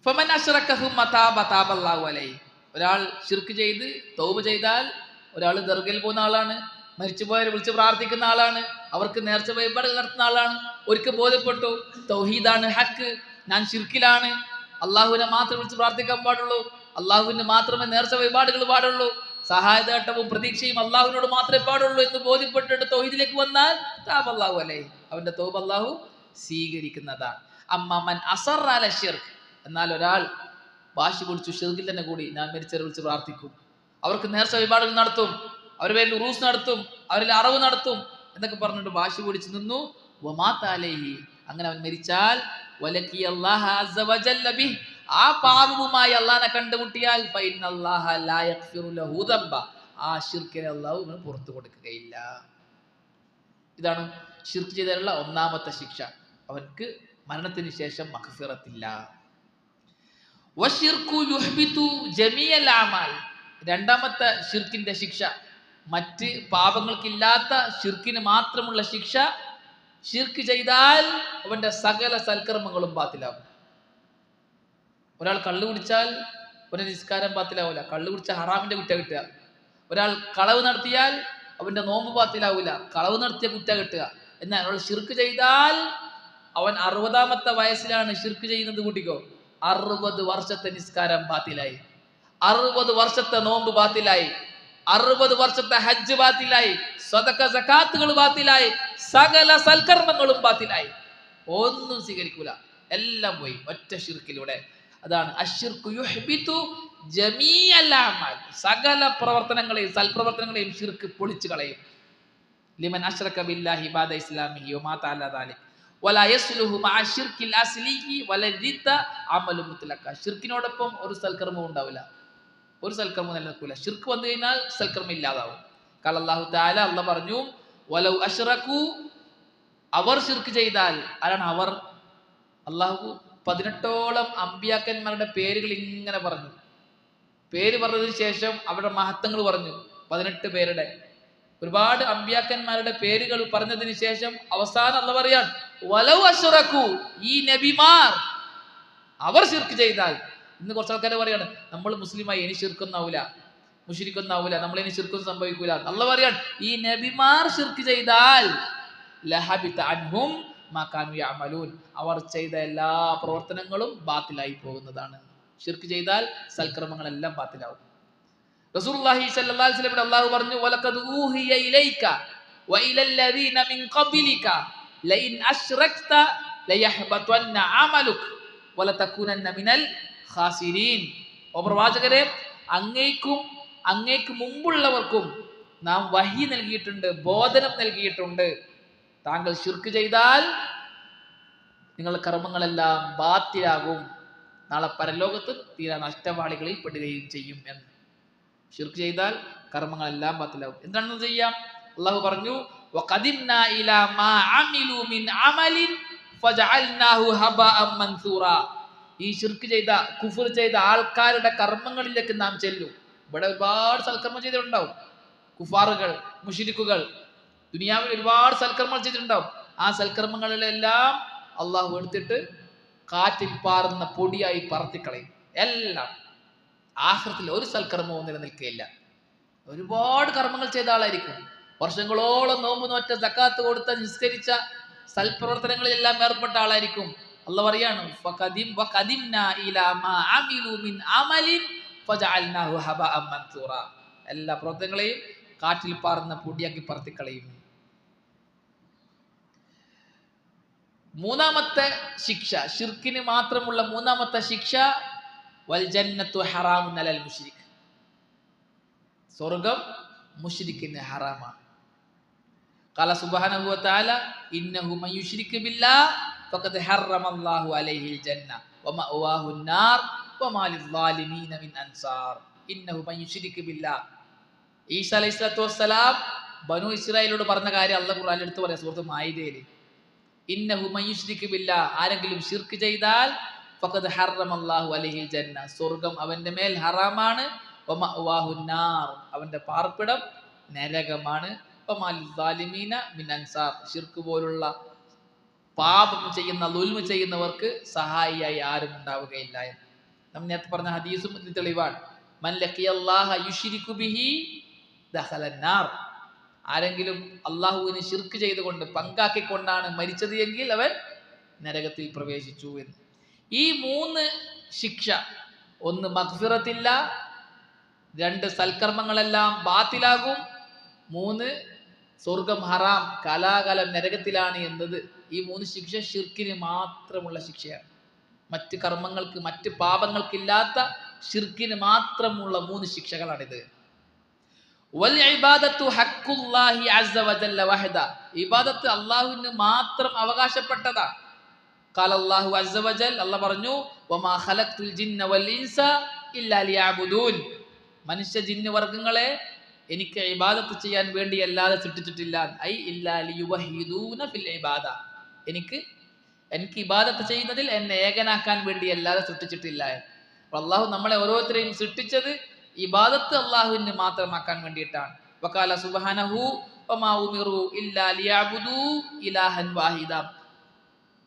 ഫമൻ അശ്റക സുമ്മ താബ താബല്ലാഹു അലൈഹി. ഒരാൾ ശിർക്ക് ചെയ്ത് തൗബ ചെയ്താൽ, ഒരാൾ ദർഗയിൽ പോകുന്ന ആളാണ്, മരിച്ചുപോയവരെ വിളിച്ച് പ്രാർത്ഥിക്കുന്ന ആളാണ്, അവർക്ക് നേർച്ച വഴിപാടുകൾ നടത്തുന്ന ആളാണ്, ഒരിക്കൽ ബോധ്യപ്പെട്ടു തൗഹീദാണ് ഹക്ക്, ഞാൻ ശിർക്കിലാണ്, അള്ളാഹുവിനെ മാത്രം വിളിച്ച് പ്രാർത്ഥിക്കാൻ പാടുള്ളൂ, അള്ളാഹുവിന് മാത്രമേ നേർച്ച വഴിപാടുകൾ പാടുള്ളൂ, സഹായതേട്ടവും പ്രതീക്ഷയും അള്ളാഹുവിനോട് മാത്രമേ പാടുള്ളൂ എന്ന് ബോധ്യപ്പെട്ടിട്ട് തൗഹീദിലേക്ക് വന്നാൽ താബല്ലാഹു അലൈഹി, അവന്റെ തൗബ അള്ളാഹു സ്വീകരിക്കുന്നതാണ്. അമ്മമൻ അസറ അല ശിർക്ക്. എന്നാൽ ഒരാൾ വാശി പിടിച്ചു ഷിർക്കിൽ തന്നെ കൂടി, ഞാൻ മരിച്ചവരെ വിളിച്ച് പ്രാർത്ഥിക്കും, അവർക്ക് നേർച്ച വഴിപാടുകൾ നടത്തും, അവരുടെ പേരിൽ ഉറൂസ് നടത്തും, അവരിൽ അറവ് നടത്തും എന്നൊക്കെ പറഞ്ഞിട്ട് വാശി പിടിച്ചു നിന്നു. വമാത അലൈഹി. അങ്ങനെ അവൻ മരിച്ചാൽ വലഖി അല്ലാഹ അസ്സ വജല്ല ബിഹി. ആ പാപവുമായി അല്ലാഹനെ കണ്ടുമുട്ടിയാൽ ഫഇന്നല്ലാഹ ലാ യഗ്ഫിറു ലഹു ദംബ. ആ ശിർക്കിനെ അല്ലാഹു അവന് പുറത്തു കൊടുക്കുകയില്ല. ഇതാണ് ശിർക്ക് ചെയ്തതിനുള്ള ഒന്നാമത്തെ ശിക്ഷ. അവർക്ക് മരണത്തിന് ശേഷം മഗ്ഫിറത്തില്ല. വശിർക്കു യുഹ്ബിതു ജമീഅൽ അമാൽ. രണ്ടാമത്തെ ശിർക്കിന്റെ ശിക്ഷ, മറ്റ് പാപങ്ങൾക്കില്ലാത്ത ശിർക്കിന് മാത്രമുള്ള ശിക്ഷ, ശിർക്ക് ചെയ്താൽ അവന്റെ സകല സൽക്കർമ്മങ്ങളും ബാത്തിലാവും. ഒരാൾ കള്ളു കുടിച്ചാൽ അവന്റെ നിസ്കാരം ബാത്തിലാവില്ല, കള്ളു കുടിച്ച ഹറാമിന്റെ കുറ്റ കിട്ടുക. ഒരാൾ കളവ് നടത്തിയാൽ അവന്റെ നോമ്പ് ബാത്തിലാവില്ല, കളവ് നടത്തിയ കുറ്റ കിട്ടുക. എന്നാൽ ഒരാൾ ശിർക്ക് ചെയ്താൽ അവൻ 60ാമത്തെ വയസ്സിലാണ് ശിർക്ക് ചെയ്യുന്നത് കൂട്ടിക്കോ, 60 വർഷത്തെ നിസ്കാരം ബാത്തിലായി, 60 വർഷത്തെ നോമ്പ് ബാത്തിലായി, 60 വർഷത്തെ ഹജ്ജ് ബാത്തിലായി, സദഖ സകാത്തുകൾ ബാത്തിലായി, സകല സൽക്കർമ്മങ്ങളും ബാത്തിലായി, ഒന്നും സ്വീകരിക്കൂല, എല്ലാം പോയി ഒറ്റ ശിർക്കിലൂടെ. അതാണ് അശ്ശിർക്കു യുഹ്ബിതു ജമീഅൽ അമാൽ. സകല പ്രവർത്തനങ്ങളെയും സൽപ്രവർത്തനങ്ങളെയും ശിർക്ക് പൊളിച്ചു കളയും. ലിമൻ അശ്റക ബില്ലാഹി ബഅദ ഇസ്ലാമിഹി വമാത അലാ ദാലിക് വലാ യസ്ലുഹു മഅ ശിർക്കിൽ അസ്ലിഹി വലരിത അമലു മുത്ലഖ. ശിർക്കിനോടൊപ്പം ഒരു സൽക്കർമ്മവും ഉണ്ടാവില്ല, ഒരു സൽക്കർമ്മം നിലനിൽക്കില്ല. ശിർക്ക് വന്നു കഴിഞ്ഞാൽ സൽക്കർമ്മം ഇല്ലാതാവും. ഖാല അല്ലാഹു തആല, അല്ലാഹു പറഞ്ഞു, വലൗ അശ്റകു, അവർ ശിർക്ക് ചെയ്താൽ. ആരാണ് അവർ? അല്ലാഹു 18ഓളം അമ്പിയാക്കന്മാരുടെ പേരുകൾ ഇങ്ങനെ പറഞ്ഞു. പേര് പറഞ്ഞതിന് ശേഷം അവരുടെ മഹത്വങ്ങൾ പറഞ്ഞു. 18 പേരുടെ, ഒരുപാട് അമ്പിയാക്കന്മാരുടെ പേരുകൾ പറഞ്ഞതിന് ശേഷം അവസാനം അല്ലാഹു പറയാൻ, വലൗ അശ്റകു, ഈ നബിമാർ അവർ ശിർക്ക് ചെയ്താൽ. ഇന്ന് കുറച്ച് ആൾക്കാർ പറയാണ്, നമ്മൾ മുസ്ലിമായി ഇനി ശിർക്കൊന്നാവൂല, മുശ്രിക്കൊന്നാവൂല, നമ്മൾ ഇനി ശിർക്കൊന്നും സംഭവിക്കൂല. അല്ലാഹു പറയാൻ, ഈ നബിമാർ ശിർക്ക് ചെയ്താൽ ലഹബിത അൻഹും മാ കാനൂ യഅമലൂൻ, അവർ ചെയ്ത എല്ലാ പ്രവർത്തനങ്ങളും ബാത്തിലായി പോകുന്നതാണ്. ശിർക്ക് ചെയ്താൽ സൽക്കർമ്മങ്ങളെല്ലാം ബാത്തിലാവും. റസൂലുള്ളാഹി സ്വല്ലല്ലാഹു അലൈഹി വസല്ലം അല്ലാഹു പറഞ്ഞു, വലഖദ് ഊഹിയ ഇലൈക വഇലല്ലദീന മിൻ ഖബ്ലിക ലഇൻ അശ്റക്ത ലയഹ്ബതന്ന അമലുക വലതകൂനന്ന മിനൽ ഖാസിരീൻ. ഓ പ്രവാചകരെ, അങ്ങേക്ക് മുമ്പുള്ളവർക്കും നാം വഹി നൽകിയിട്ടുണ്ട്, ബോധനം നൽകിയിട്ടുണ്ട്. താങ്കൾ ശിർക്ക് ചെയ്താൽ നിങ്ങളുടെ കർമ്മങ്ങളെല്ലാം ബാത്തിലാകും, നാളെ പരലോകത്ത് തീരാ നഷ്ടവാളികളിൽ പെടുകയും ചെയ്യും എന്ന്. ശിർക്ക് ചെയ്താൽ കർമ്മങ്ങളെല്ലാം ബാത്തിലാകും. എന്താണെന്ന് ചെയ്യാം? അള്ളാഹു പറഞ്ഞു, വഖദിംനാ ഇലാ മാ അമിലു മിൻ അമലിൻ ഫജഅൽനാഹു ഹബഅൻ മൻസൂറാ. ഈ ശിർക്ക് ചെയ്ത, കുഫർ ചെയ്ത ആൾക്കാരുടെ കർമ്മങ്ങളിലേക്ക് നാം ചെല്ലും. ഇവിടെ ഒരുപാട് സൽക്കർമ്മം ചെയ്തിട്ടുണ്ടാവും കുഫാറുകൾ, മുശ്രിക്കുകൾ. ദുനിയാവിൽ ഒരുപാട് സൽക്കർമ്മങ്ങൾ ചെയ്തിട്ടുണ്ടാവും. ആ സൽക്കർമ്മങ്ങളിലെല്ലാം അള്ളാഹു എടുത്തിട്ട് കാറ്റിൽ പാറുന്ന പൊടിയായി പറത്തിക്കളയും. എല്ലാം ആഖിറത്തിൽ ഒരു സൽക്കർമ്മവും നിലനിൽക്കുകയില്ല. ഒരുപാട് കർമ്മങ്ങൾ ചെയ്ത ആളായിരിക്കും, വർഷങ്ങളോളം നോമ്പ് നോറ്റ, സക്കാത്ത് കൊടുത്ത, നിസ്കരിച്ച, സൽപ്രവർത്തനങ്ങളിലെല്ലാം ഏർപ്പെട്ട ആളായിരിക്കും. അല്ലാഹു പറയാണ്, വഖദിംനാ ഇലാ മാ അമിലു മിൻ അമലിൻ ഫജഅൽനാഹു ഹബഅൻ മൻസൂറാ. എല്ലാ പ്രവർത്തനങ്ങളെയും കാറ്റിൽ പാറുന്ന പൊടിയാക്കി പറത്തിക്കളയും. മൂന്നാമത്തെ ശിക്ഷ, ശിർക്കിന് മാത്രമുള്ള മൂന്നാമത്തെ ശിക്ഷ, വൽ ജന്നത്തു ഹറാമുൻ അലൽ മുശ്രിക്. സ്വർഗം മുശ്രിക്കിന് ഹറാമാണ്. ഖാല സുബ്ഹാനഹു വ തആല, ഇന്നഹു മൻ യുശ്രിക് ബില്ലാഹ് ഫഖദ് ഹറമല്ലാഹു അലൈഹിൽ ജന്ന വമഅവാഹുൻ നാർ വമാ ലിസ്സാലിമീന മിൻ അൻസാർ. ഇന്നഹു മൻ യുശ്രിക് ബില്ലാഹ്. ഈസാ അലൈഹിസ്സലാത്തു വസ്സലാം ബനു ഇസ്രായേലിനോട് പറഞ്ഞ കാര്യം അല്ലാഹു ഖുർആനിൽ എടുത്തു പറയാം, സൂറത്ത് മാഇദയിൽ. ഇന്നഹു മൻ യുശ്രിക് ബില്ലാഹ്, ആരെങ്കിലും ശിർക്ക് ചെയ്താൽ ഫഖദ് ഹറമല്ലാഹു അലൈഹിൽ ജന്ന, സ്വർഗം അവന്റെ മേൽ ഹറാമാണ്. വമഅവാഹുൻ നാർ, അവന്റെ പാർപ്പിടം നരകമാണ്. വമാ ലിസ്സാലിമീന മിൻ അൻസാർ, ശിർക്ക് പോലുള്ള പാപം ചെയ്യുന്ന, ദുൽമ ചെയ്യുന്നവർക്ക് സഹായിയായി ആരും ഉണ്ടാവുകയില്ല എന്ന്. നമ്മൾ നേരത്തെ പറഞ്ഞ ഹദീസും ഇതിന് തെളിവാണ്. മൻ ലഖിയല്ലാഹ യുശ്രികു ബിഹി ദഖലൻ നാർ. ആരെങ്കിലും അള്ളാഹുവിന് ശിർക്ക് ചെയ്തുകൊണ്ട് പങ്കാക്കിക്കൊണ്ടാണ് മരിച്ചത് എങ്കിൽ അവൻ നരകത്തിൽ പ്രവേശിച്ചു എന്ന്. ഈ 3 ശിക്ഷ, 1 മഗ്ഫിറത്തില്ല, 2 സൽക്കർമ്മങ്ങളെല്ലാം ബാത്തിലാകും, 3 സ്വർഗം ഹറാം, കലാകാലം നരകത്തിലാണ് എന്നത്. ഈ 3 ശിക്ഷ ശിർക്കിന് മാത്രമുള്ള ശിക്ഷയാണ്. മറ്റ് കർമ്മങ്ങൾക്ക്, മറ്റ് പാപങ്ങൾക്കില്ലാത്ത ശിർക്കിന് മാത്രമുള്ള 3 ശിക്ഷകളാണിത്. വൽ ഇബാദത്തു ഹഖ്ഖുല്ലാഹി അസ്സ വജല്ല വഹദ. ഇബാദത്ത് അല്ലാഹുവിന് മാത്രം അവകാശപ്പെട്ടതാണ്. ഖാല അല്ലാഹു അസ്സ വജൽ, അല്ലാഹു പറഞ്ഞു, വമാ ഖലഖ്തുൽ ജിന്ന വൽ ഇൻസ ഇല്ലാ ലിയഅബുദൂൻ. മനുഷ്യ ജിന്ന് വർഗ്ഗങ്ങളെ എനിക്ക് ഇബാദത്ത് ചെയ്യാൻ വേണ്ടി അല്ലാതെ സൃഷ്ടിച്ചിട്ടില്ല. ഐ ഇല്ലാ ലിയുവഹിദൂന ഫിൽ ഇബാദ. എനിക്ക് ഇബാദത്ത് ചെയ്യുന്നതിൽ എന്നെ ഏകനാക്കാൻ വേണ്ടി അല്ലാതെ സൃഷ്ടിച്ചിട്ടില്ല. അപ്പോൾ അല്ലാഹു നമ്മളെ ഓരോരുത്തരെയും സൃഷ്ടിച്ചത് ഇബാദത്ത് അല്ലാഹുവിന് മാത്രമാക്കാൻ വേണ്ടിയിട്ടാണ്. വഖാല സുബ്ഹാനഹു വമാ ഉമിറു ഇല്ലാ ലിയഅബുദൂ ഇലാഹൻ വാഹിദ.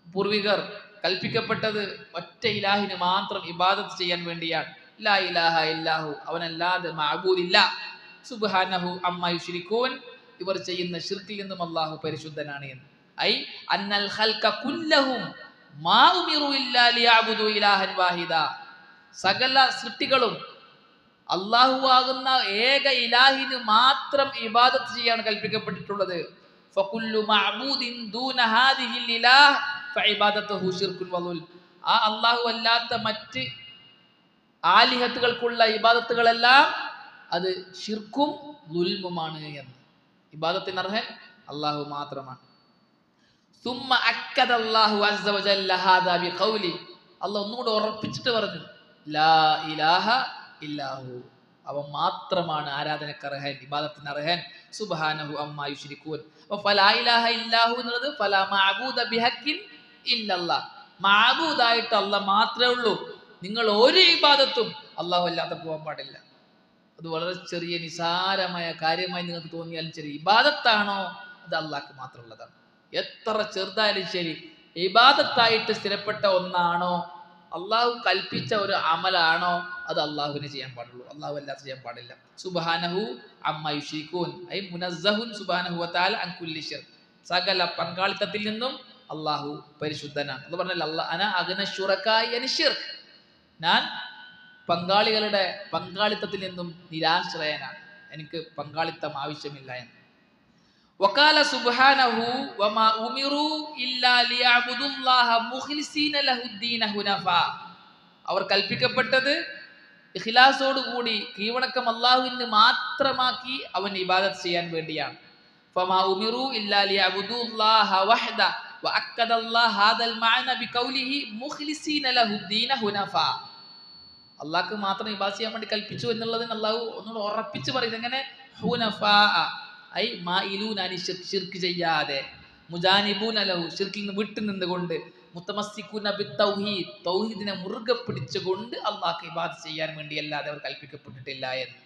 പൂർവികർ കൽപ്പിക്കപ്പെട്ടത് ഒറ്റ ഇലാഹിന് മാത്രം ഇബാദത്ത് ചെയ്യാൻ വേണ്ടിയാണ്. ലാ ഇലാഹ ഇല്ലാഹു, അവനല്ലാതെ മഅബൂദില്ല. സുബ്ഹാനഹു അമ്മാ യുശ്രികൂൻ, ഇവർ ചെയ്യുന്ന ശിർക്കിൽ നിന്നും അല്ലാഹു പരിശുദ്ധനാണ് എന്ന്. ഐ അന്നൽ ഖൽഖ കുല്ലഹും മാ ഉമിറു ഇല്ലാ ലിയഅബുദൂ ഇലാഹൻ വാഹിദ. സകല സൃഷ്ടികളും അല്ലാഹു ആകുന്ന ഏക ഇലാഹിന് മാത്രം ഇബാദത്ത് ചെയ്യാൻ കൽപ്പിക്കപ്പെട്ടിട്ടുള്ളത്. ഫകുല്ലു മഅബൂദിൻ ദൂന ഹാദിഹിൽ ഇലാഹ് ഫഇബാദത്തുഹു ശിർകുൻ വളുൽ. ആ അല്ലാഹു അല്ലാത്ത മറ്റ് ആലിഹത്തുകൾക്കുള്ള ഇബാദത്തുകളെല്ലാം അത് ശിർക്കും ദുൽമുമാണ് എന്ന്. ഇബാദത്തിന് അർഹൻ അല്ലാഹു മാത്രമാണ്. സുമ്മ അക്കദ അല്ലാഹു അസ്സ വജല്ല ഹാദാ ബിഖൗലി. അല്ലാഹു ഒന്നുകൂടെ ഉറപ്പിച്ചിട്ട് പറഞ്ഞു, ലാ ഇലാഹ ഇല്ലാഹു, അവൻ മാത്രമാണ് ആരാധനക്ക് അർഹൻ, ഇബാദത്തിന് അർഹൻ. സുബ്ഹാനഹു അമ്മാ യുശ്രികൂൻ. അപ്പോൾ ഫലാ ഇലാഹ ഇല്ലാഹു എന്നുള്ളത് ഫലാ മഅബൂദ ബിഹഖിൻ ഇല്ലല്ലാഹ്. മഅബൂദായിട്ട് അല്ലാഹ് മാത്രമേ ഉള്ളൂ. നിങ്ങൾ ഒരു ഇബാദത്തും അല്ലാഹു അല്ലാതെ പോകാൻ പാടില്ല. അത് വളരെ ചെറിയ നിസാരമായ കാര്യമായി നിങ്ങൾക്ക് തോന്നിയാലും ശരി, ഇബാദത്താണോ അത് അല്ലാഹ്ക്ക് മാത്രമുള്ളതാണ്. എത്ര ചെറുതായാലും ശരി, ഇബാദത്തായിട്ട് സ്ഥിരപ്പെട്ട ഒന്നാണോ, അള്ളാഹു കൽപ്പിച്ച ഒരു അമലാണോ, അത് അള്ളാഹുവിനെ ചെയ്യാൻ പാടുള്ളൂ, അള്ളാഹു അല്ലാതെ ചെയ്യാൻ പാടില്ല. സുബ്ഹാനഹു അമ്മാ യുശ്രികൂൻ ഐ മുനസ്സഹുൻ സുബ്ഹാനഹു വതആല അൻ കുല്ലി ശിർക്ക്. സകല പങ്കാളിത്തത്തിൽ നിന്നും അള്ളാഹു പരിശുദ്ധനാണ്. അത് പറഞ്ഞാൽ അല്ലാഹ് അന അഗ്ന ശുറകാഇ അനി ശിർക്ക്, ഞാൻ പങ്കാളികളുടെ പങ്കാളിത്തത്തിൽ നിന്നും നിരാശ്രയനാണ്, എനിക്ക് പങ്കാളിത്തം ആവശ്യമില്ല എന്ന്. വഖാല സുബ്ഹാനഹു വമാ ഉമിറു ഇല്ലാ ലിയഅബുദുല്ലാഹ മുഖ്ലിസീന ലഹുദ്ദീന ഹുനഫാ. അവർ കൽപ്പിക്കപ്പെട്ടത് ഇഖ്ലാസോട് കൂടി കീഴ്വണക്കം അല്ലാഹുവിന് മാത്രമാക്കി അവൻ ഇബാദത്ത് ചെയ്യാൻ വേണ്ടിയാണ്. ഫമാ ഉമിറു ഇല്ലാ ലിയഅബുദുല്ലാഹ വഹദ വഅക്കദല്ലാഹു ഹാദൽ മഅന ബിഖൗലിഹി മുഖ്ലിസീന ലഹുദ്ദീന ഹുനഫാ. അള്ളാഹ്ക്ക് മാത്രം ഇബാദത്ത് ചെയ്യാൻ വേണ്ടി കൽപ്പിച്ചു എന്നുള്ളതിന് അള്ളാഹു ഒന്നുകൂടെ ഉറപ്പിച്ച് പറയുന്നത് എങ്ങനെ? ഹുനഫാ ഐ മാഇലൂന അനി ശിർക്ക്, ശിർക്ക് ചെയ്യാതെ, മുജാനിബൂന ലഹു, ശിർക്കിൽ നിന്ന് വിട്ടു നിന്നുകൊണ്ട്, മുത്തമസ്സികൂന ബിത്തൗഹീദ്, തൗഹീദിനെ മുറുകെ പിടിച്ചുകൊണ്ട് അള്ളാഹ്ക്ക് ഇബാദത്ത് ചെയ്യാൻ വേണ്ടി അല്ലാതെ അവർ കൽപ്പിക്കപ്പെട്ടിട്ടില്ല എന്ന്.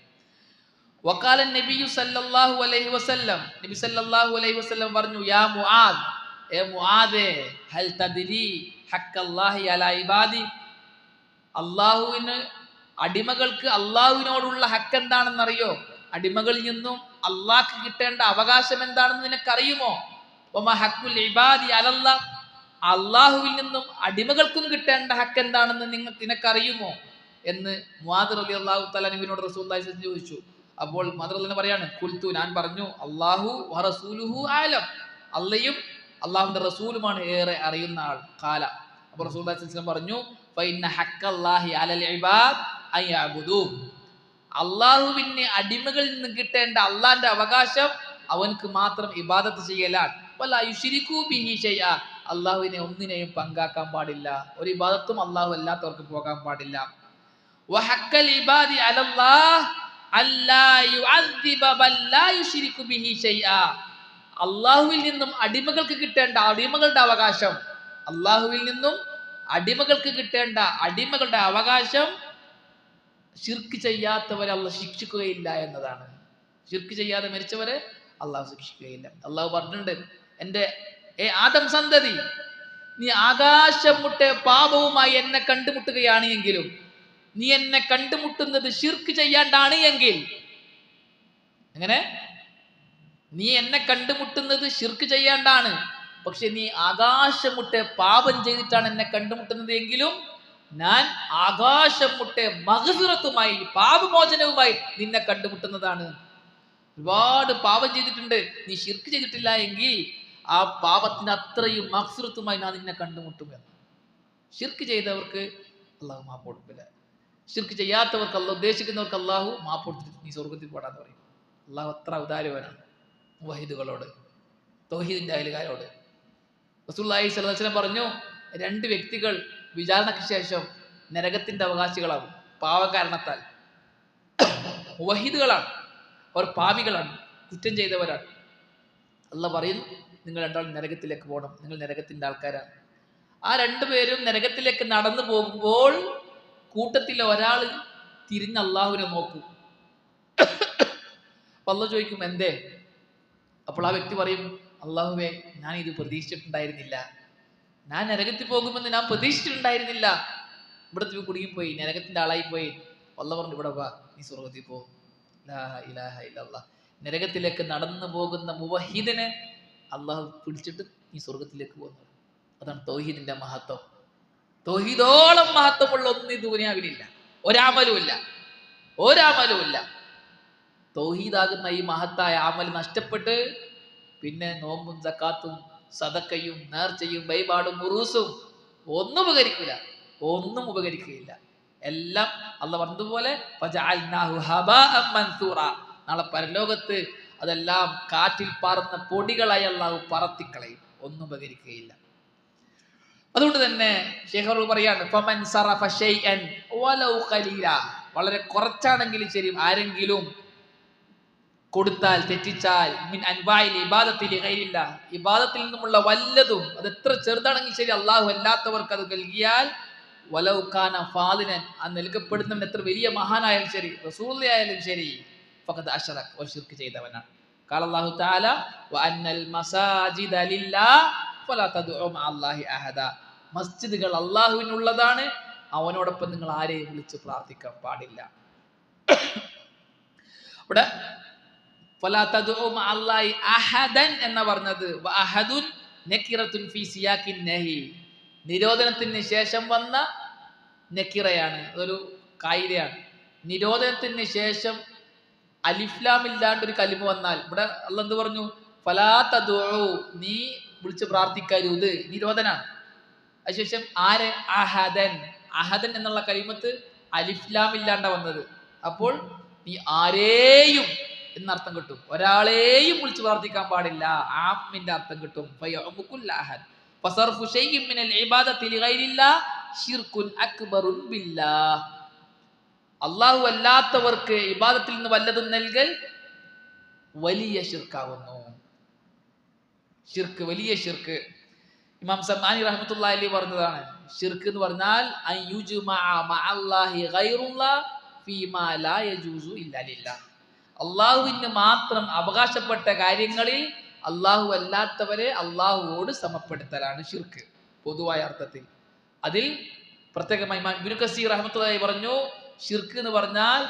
വഖാല നബിയു സല്ലല്ലാഹു അലൈഹി വസല്ലം, നബി സല്ലല്ലാഹു അലൈഹി വസല്ലം പറഞ്ഞു, യാ മുആദ്, ഏ മുആദേ, ഹൽ തദ്രി ഹഖ്ഖല്ലാഹി അലാ ഇബാദി. അള്ളാഹുവിന്, അടിമകൾക്ക് അള്ളാഹുവിനോടുള്ള ഹക്ക് എന്താണെന്നറിയോ? അടിമകളിൽ നിന്നും അള്ളാഹ്ക്ക് കിട്ടേണ്ട അവകാശം എന്താണെന്ന് നിനക്കറിയുമോ? വമാ ഹഖ്ഖുൽ ഇബാദി അലല്ലാഹ്, അള്ളാഹുവിൽ നിന്നും അടിമകൾക്കും കിട്ടേണ്ട ഹക്ക് എന്താണെന്ന് നിനക്കറിയുമോ എന്ന് മുആദ് റളിയല്ലാഹു തആല അൻഹുവിനോട് റസൂലുള്ളാഹി സ്വല്ലല്ലാഹു അലൈഹി വസല്ലം ചോദിച്ചു. അപ്പോൾ മുആദ് റളിയല്ലാഹു പറയാണ്, ഖുൽതു, ഞാൻ പറഞ്ഞു, അല്ലാഹു വ റസൂലുഹു ആലം, അള്ളയും അള്ളാഹുവിന്റെ റസൂലുമാണ് ഏറെ അറിയുന്ന ആൾ. ഖാല, അപ്പോൾ റസൂലുള്ളാഹി സ്വല്ലല്ലാഹു അലൈഹി വസല്ലം പറഞ്ഞു, ഫഇന്ന ഹഖ്ഖല്ലാഹി അലൽ ഇബാദ് അൻ യഅബുദൂ. അള്ളാഹുവിന് അടിമകളിൽ നിന്ന് കിട്ടേണ്ട അള്ളാന്റെ അവകാശം അവൻക്ക് മാത്രം ഇബാദത്ത് ചെയ്യലാണ്. വലാ യുശ്രികൂ ബിഹി ശൈഅ, അള്ളാഹുവിനെ ഒന്നിനെയും പങ്കാക്കാൻ പാടില്ല, ഒരു ഇബാദത്തും അള്ളാഹു അല്ലാത്തവർക്ക് പോകാൻ പാടില്ല. വഹഖൽ ഇബാദി അലല്ലാഹ് അല്ലാ യുഅദ്ദിബ ബൽ ലാ യുശ്രികു ബിഹി ശൈഅ. അള്ളാഹുവിൽ നിന്നും അടിമകൾക്ക് കിട്ടേണ്ട അടിമകളുടെ അവകാശം, അള്ളാഹുവിൽ നിന്നും അടിമകൾക്ക് കിട്ടേണ്ട അടിമകളുടെ അവകാശം ശിർക്ക് ചെയ്യാത്തവരെ അള്ളാഹ് ശിക്ഷിക്കുകയില്ല എന്നതാണ്. ശിർക്ക് ചെയ്യാതെ മരിച്ചവരെ അള്ളാഹു ശിക്ഷിക്കുകയില്ല. അള്ളാഹു പറഞ്ഞിട്ടുണ്ട്, എൻ്റെ ആദം സന്തതി, നീ ആകാശം മുട്ടെ പാപവുമായി എന്നെ കണ്ടുമുട്ടുകയാണ് എങ്കിലും നീ എന്നെ കണ്ടുമുട്ടുന്നത് ശിർക്ക് ചെയ്യാണ്ടാണ് എങ്കിൽ, എങ്ങനെ? നീ എന്നെ കണ്ടുമുട്ടുന്നത് ശിർക്ക് ചെയ്യാണ്ടാണ്, പക്ഷെ നീ ആകാശം മുട്ടെ പാപം ചെയ്തിട്ടാണ് എന്നെ കണ്ടുമുട്ടുന്നത് എങ്കിലും ഞാൻ ആകാശം മുട്ടെ മഗ്ഫിറത്തുമായി, പാപമോചനവുമായി നിന്നെ കണ്ടുമുട്ടുന്നതാണ്. ഒരുപാട് പാപം ചെയ്തിട്ടുണ്ട്, നീ ശിർക്ക് ചെയ്തിട്ടില്ല എങ്കിൽ ആ പാപത്തിന് അത്രയും മഗ്ഫിറത്തുമായി ഞാൻ നിന്നെ കണ്ടുമുട്ടുമെന്ന്. ശിർക്ക് ചെയ്തവർക്ക് അള്ളാഹു മാപ്പ് കൊടുക്കില്ല, ശിർക്ക് ചെയ്യാത്തവർക്ക്, അള്ളാഹു ഉദ്ദേശിക്കുന്നവർക്ക് അള്ളാഹു മാപ്പ് കൊടുത്തിട്ട് നീ സ്വർഗത്തിൽ പോടാന്ന് പറയും. അള്ളാഹു അത്ര ഉദാരവനാണ് മുവഹിദുകളോട്, തൗഹീദിന്റെ അയലുകാരോട്. റസൂലുള്ളാഹി സ്വല്ലല്ലാഹു അലൈഹി വസല്ലം പറഞ്ഞു, 2 വ്യക്തികൾ വിചാരണയ്ക്ക് ശേഷം നരകത്തിന്റെ അവകാശികളാകും പാവകാരണത്താൽ. മുവഹിദുകളാണ്, അവർ പാപികളാണ്, കുറ്റം ചെയ്തവരാണ്. അള്ളാഹ് പറയുന്നു, നിങ്ങൾ രണ്ടാളും നരകത്തിലേക്ക് പോകണം, നിങ്ങൾ നരകത്തിന്റെ ആൾക്കാരാണ്. ആ 2 പേരും നരകത്തിലേക്ക് നടന്നു പോകുമ്പോൾ കൂട്ടത്തിൽ ഒരാൾ തിരിഞ്ഞ് അള്ളാഹുവിനെ നോക്കും. അള്ളാഹ് ചോദിക്കും എന്തേ? അപ്പോൾ ആ വ്യക്തി പറയും, അള്ളാഹുവേ, ഞാൻ ഇത് പ്രതീക്ഷിച്ചിട്ടുണ്ടായിരുന്നില്ല, ഞാൻ നരകത്തിൽ പോകുമെന്ന് ഞാൻ പ്രതീക്ഷിച്ചിട്ടുണ്ടായിരുന്നില്ല, ഇവിടത്തെ കുടുങ്ങിപ്പോയി, നരകത്തിന്റെ ആളായി പോയി. അള്ളാഹ് പറഞ്ഞു, ഇവിടെ വാ, നീ സ്വർഗത്തിൽ പോ. ലാ ഇലാഹ ഇല്ലല്ലാഹ്. നരകത്തിലേക്ക് നടന്നു പോകുന്ന മുവഹിദിനെ അള്ളാഹു പിടിച്ചിട്ട് നീ സ്വർഗത്തിലേക്ക് പോകുന്നു. അതാണ് തൗഹീദിന്റെ മഹത്വം. തൗഹീദോളം മഹത്വമുള്ള ഒന്നും ഈ ദുനിയാവിലില്ല, ഒരാമലുമില്ല. തൗഹീദാകുന്ന ഈ മഹത്തായ അമൽ നഷ്ടപ്പെട്ട് പിന്നെ നോമ്പും സക്കാത്തും സദക്കയും നേർച്ചയും വഴിപാടും ഉറൂസും ഒന്നും ഉപകരിക്കുകയില്ല. എല്ലാം അള്ളാഹ് പറഞ്ഞതുപോലെ നാളെ പരലോകത്ത് അതെല്ലാം കാറ്റിൽ പറന്ന പൊടികളായി അള്ളാഹു പറത്തിക്കളയും, ഒന്നും ഉപകരിക്കുകയില്ല. അതുകൊണ്ട് തന്നെ ശൈഖ് പറയാണ്, ഫമൻ സറഫ ശൈഅൻ വലൗ ഖലീല, വളരെ കുറച്ചാണെങ്കിലും ശരി ആരെങ്കിലും കൊടുത്താൽ, തെറ്റിച്ചാൽ, മിൻ അൻവാഇൽ ഇബാദത്തി ലിഗൈരില്ലാഹ്, ഇബാദത്തിൽ നിന്നുമുള്ള വല്ലതും, അത് എത്ര ചെറുതാണെങ്കിൽ ശരി അള്ളാഹു അല്ലാത്തവർക്ക് അത് നൽകിയാൽ, വലൗ കാന ഫാദിനൻ, ആ നൽകപ്പെടുന്നവൻ എത്ര വലിയ മഹാനായാലും ശരി, റസൂലുള്ളാഹി ആയാലും ശരി, ഫഖദ് അശ്റക, അവർ ശിർക്ക് ചെയ്തവനാണ്. ഖാല അല്ലാഹു തആല വഅന്നൽ മസാജിദ ലില്ലാഹ് ഫലാ തദ്ഉ മഅല്ലാഹി അഹദ, മസ്ജിദുകൾ അള്ളാഹുവിനുള്ളതാണ്, അവനോടൊപ്പം നിങ്ങൾ ആരെയും വിളിച്ച് പ്രാർത്ഥിക്കാൻ പാടില്ല. ഇവിടെ ഫലാ തദ്ഉ മഅല്ലാഹി അഹദൻ എന്ന് പറഞ്ഞത് വഅഹദുൻ നകിറത്തുൻ ഫീ സിയാഖിൻ നഹി, നിരോധനത്തിന് ശേഷം വന്ന നക്കിറയാണ്, അതൊരു കായികയാണ്. നിരോധനത്തിന് ശേഷം അലിഫ്ലാം ഇല്ലാണ്ട് ഒരു കലിമ വന്നാൽ, ഇവിടെ അള്ളാഹ് എന്ത് പറഞ്ഞു? ഫലാ തദ്ഉ, നീ വിളിച്ച് പ്രാർത്ഥിക്കരുത്, നിരോധനാണ്. അതിനുശേഷം ആരെ? അഹദൻ എന്നുള്ള കലിമത്ത് അലിഫ്ലാം ഇല്ലാണ്ട വന്നത്. അപ്പോൾ നീ ആരെയും എന്നർത്ഥം കിട്ടും, ഒരാളെയും വിളിച്ച് പ്രാർത്ഥിക്കാൻ പാടില്ല, ആമിന്റെ അർത്ഥം കിട്ടും. അള്ളാഹു അല്ലാത്തവർക്ക് ഇബാദത്തിൽ നിന്ന് വല്ലതും നൽകൽ വലിയ ശിർക്കാവുന്നു. ഷിർക്ക്, വലിയ ഷിർക്ക്. ഇമാം സമാനി റഹ്മത്തുള്ളാഹി അലൈഹി പറഞ്ഞതാണ്, ഷിർക്ക് എന്ന് പറഞ്ഞാൽ അള്ളാഹുവിന് മാത്രം അവകാശപ്പെട്ട കാര്യങ്ങളിൽ അള്ളാഹു അല്ലാത്തവരെ അള്ളാഹുവോട് സമപ്പെടുത്തലാണ് ഷിർക്ക് പൊതുവായ അർത്ഥത്തിൽ. അതിൽ പ്രത്യേകമായി ഇമാം ഇബ്നു കസീർ റഹ്മത്തുള്ളാഹി പറഞ്ഞു, ഷിർക്ക് എന്ന് പറഞ്ഞാൽ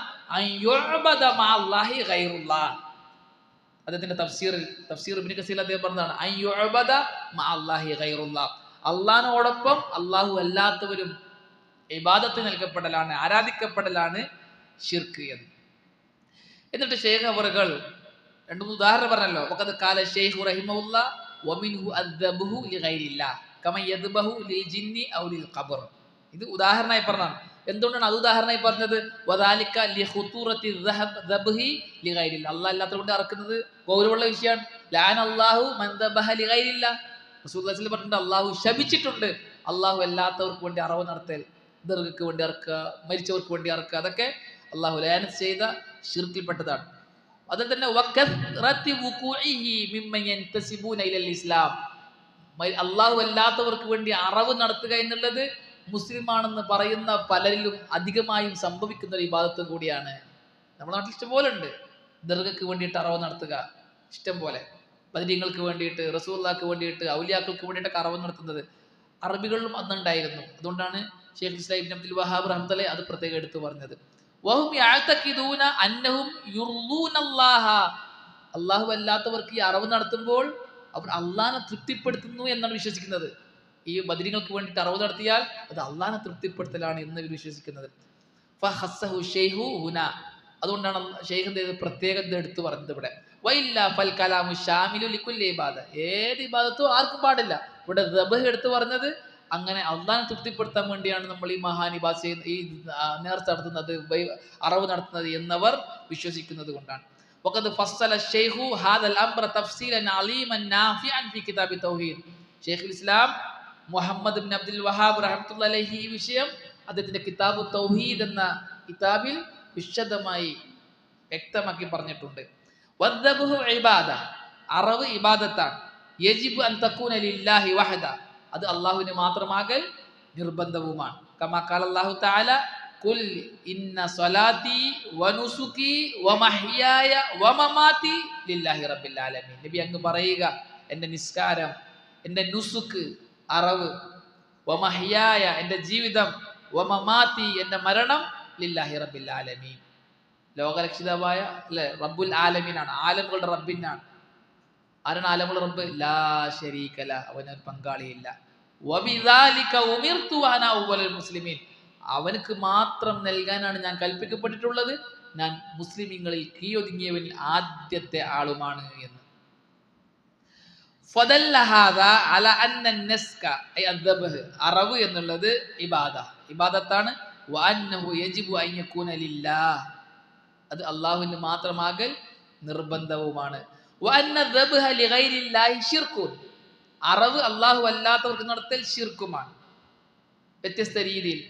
അദ്ദേഹത്തിന്റെ തഫ്സീർ ഇബ്നു കസീർ അദ്ദേഹം പറഞ്ഞതാണ്, അള്ളാഹിനോടൊപ്പം അള്ളാഹു അല്ലാത്തവരും ഇബാദത്ത് നൽകപ്പെടലാണ്, ആരാധിക്കപ്പെടലാണ് ഷിർക്ക് എന്ന്. എന്നിട്ട് ശൈഖ് അവറുകൾ 2-3 ഉദാഹരണം പറഞ്ഞല്ലോ. വഖദ് ഖാല ശൈഖ് റഹിമഹുല്ലാ വമിൻഹു അദ്ദബഹു ലിഗൈരില്ലാഹ് കമാ യദ്ബഹു ലിൽജിന്നി ഔ ലിൽഖബർ. ഇത് ഉദാഹരണമായി പറഞ്ഞതാണ്. എന്തുകൊണ്ടാണ് അത് ഉദാഹരണമായി പറഞ്ഞത്? വദാലിക ലിഖുതുറത്തി ദബ്ഹി ലിഗൈരില്ലാഹ്, അല്ലാഹ് അല്ലാത്തവരുടെ അറക്കുന്നത് ഗൗരവമുള്ള വിഷയമാണ്. ലഅനല്ലാഹു മൻ ദബഹ ലിഗൈരില്ലാഹ്, റസൂലുള്ളാഹി സ്വല്ലല്ലാഹു അലൈഹി വസല്ലം പറഞ്ഞിട്ടുണ്ട്, അല്ലാഹു ശപിച്ചിട്ടുണ്ട് അല്ലാഹു അല്ലാത്തവർക്ക് വേണ്ടി അറവ് നടത്തൽ, ദർഗക്ക് വേണ്ടി അറക്കുക, മരിച്ചവർക്ക് വേണ്ടി അറക്കുക, അതൊക്കെ അല്ലാഹു ലഅനത്ത് ചെയ്ത ഷിർക്കിൽപ്പെട്ടതാണ്. അതിൽ തന്നെ ഇസ്ലാം, അള്ളാഹു അല്ലാത്തവർക്ക് വേണ്ടി അറവ് നടത്തുക എന്നുള്ളത് മുസ്ലിമാണെന്ന് പറയുന്ന പലരിലും അധികമായും സംഭവിക്കുന്ന ഒരു ഇബാദത്ത് കൂടിയാണ്. നമ്മുടെ നാട്ടിൽ ഇഷ്ടംപോലെ ഉണ്ട്, ദർഗക്ക് വേണ്ടിയിട്ട് അറവ് നടത്തുക, ഇഷ്ടം പോലെ ബദരീങ്ങൾക്ക് വേണ്ടിയിട്ട്, റസൂലുള്ളാഹിക്ക് വേണ്ടിയിട്ട്, ഔലിയാക്കൾക്ക് വേണ്ടിയിട്ടൊക്കെ അറവ് നടത്തുന്നത് അറബികളിലും അന്നുണ്ടായിരുന്നു. അതുകൊണ്ടാണ് ഷെയ്ഖ് ഇസ്ലാം ഇബ്നു അബ്ദുൽ വഹാബ് റഹ്മത്തുള്ളാഹി അത് പ്രത്യേകം എടുത്തു പറഞ്ഞത്. വഹും യഅതഖിദൂന അന്നഹും യുർദൂനല്ലാഹ, അല്ലാഹു അല്ലാത്തവർക്ക് ഈ അറവ് നടത്തുമ്പോൾ അവർ അള്ളാഹിനെ തൃപ്തിപ്പെടുത്തുന്നു എന്നാണ് വിശ്വസിക്കുന്നത്. ഈ ബദരീങ്ങൾക്ക് വേണ്ടിയിട്ട് അറവ് നടത്തിയാൽ അത് അള്ളാഹിനെ തൃപ്തിപ്പെടുത്തലാണ് എന്ന് ഇവർ വിശ്വസിക്കുന്നത്. ഫഹസ്സഹു ശൈഖു ഹുന, അതുകൊണ്ടാണ് ഷെയ്ഖ് എന്ത് ചെയ്തത്, പ്രത്യേകം ഇത് എടുത്തു പറഞ്ഞത് ഇവിടെ. വഇല്ല ഫൽ കലാമു ശാമിലു ലികുല്ലി ഇബാദ, ഏത് ഇബാദത്തും ആർക്കും പാടില്ല. ഇവിടെ ദബഹ് എടുത്തു പറഞ്ഞത് അങ്ങനെ അള്ളാഹിനെ തൃപ്തിപ്പെടുത്താൻ വേണ്ടിയാണ് നമ്മൾ ഈ മഹാനിബാസ് ഈ നേർച്ച നടത്തുന്നത്, അറവ് നടത്തുന്നത് എന്നവർ വിശ്വസിക്കുന്നത് കൊണ്ടാണ്. വഖദ് ഫസ്സല ശൈഖു ഹാദൽ അംറ തഫ്സീലൻ അലീമൻ നാഫിഅൻ ഫി കിതാബി തൗഹീദ്. ഷെയ്ഖുൽ ഇസ്ലാം മുഹമ്മദ് ഇബ്നു അബ്ദുൽ വഹാബ് റഹ്മത്തുള്ളാഹി അലൈഹി ഈ വിഷയം അദ്ദേഹത്തിന്റെ കിതാബു തൗഹീദ് എന്ന കിതാബിൽ വിശദമായി വ്യക്തമാക്കി പറഞ്ഞിട്ടുണ്ട്. വദ്ദബ്ഹു ഇബാദ, അറവ് ഇബാദത്താണ്. യജിബു അൻ തകൂന ലില്ലാഹി വഹദ, അത് അല്ലാഹുവിന് മാത്രമാകൽ നിർബന്ധവുമാണ്. കമാ ഖാല അല്ലാഹു തആല ഖുൽ ഇന്ന സ്വലാത്തി വനുസുകി വമഹ്യായ വമമാതി ലില്ലാഹി റബ്ബിൽ ആലമീൻ. നബി അങ്ങ് പറയുക, എൻ്റെ നിസ്കാരം, എൻ്റെ നുസുക്ക് അറവ്, വമഹ്യായ എൻ്റെ ജീവിതം, വമമാതി എൻ്റെ മരണം, ലില്ലാഹി റബ്ബിൽ ആലമീൻ, ലോകരക്ഷിതാവായ അല്ലെ റബ്ബുൽ ആലമീനാണ്, ആലമുകളുടെ റബ്ബിനാണ്. ആരാണ് ആലമുകളുടെ റബ്ബ്? ലാ ശരീക ല, അവനൊരു പങ്കാളിയില്ല. വബിദാലിക ഉമിർതു അന അവ്വലുൽ മുസ്ലിമീൻ, അവനക്ക് മാത്രം നൽകാനാണ് ഞാൻ കൽപ്പിക്കപ്പെട്ടിട്ടുള്ളത്, ഞാൻ മുസ്ലിമീങ്ങളിൽ കീഴൊതുങ്ങിയവനിൽ ആദ്യത്തെ ആളുമാണ് എന്ന്. ഫദല്ല ഹാദാ അല അന്ന നസ്ക ഐ അദ്ദബ്ഹ്, അറവ് എന്നുള്ളത് ഇബാദത്താണ്. വഅന്നഹു യജിബു അൻ യകൂന ലില്ലാഹ്, അത് അല്ലാഹുവിന് മാത്രമാകൽ നിർബന്ധവുമാണ്. വഅന്ന ദബ്ഹ ലിഗൈരില്ലാഹി ശിർകുൻ, അറവ് അല്ലാഹു അല്ലാത്തവർക്ക് നടത്തൽ ശിർക്കുമാണ്. വ്യത്യസ്ത രീതിയിൽ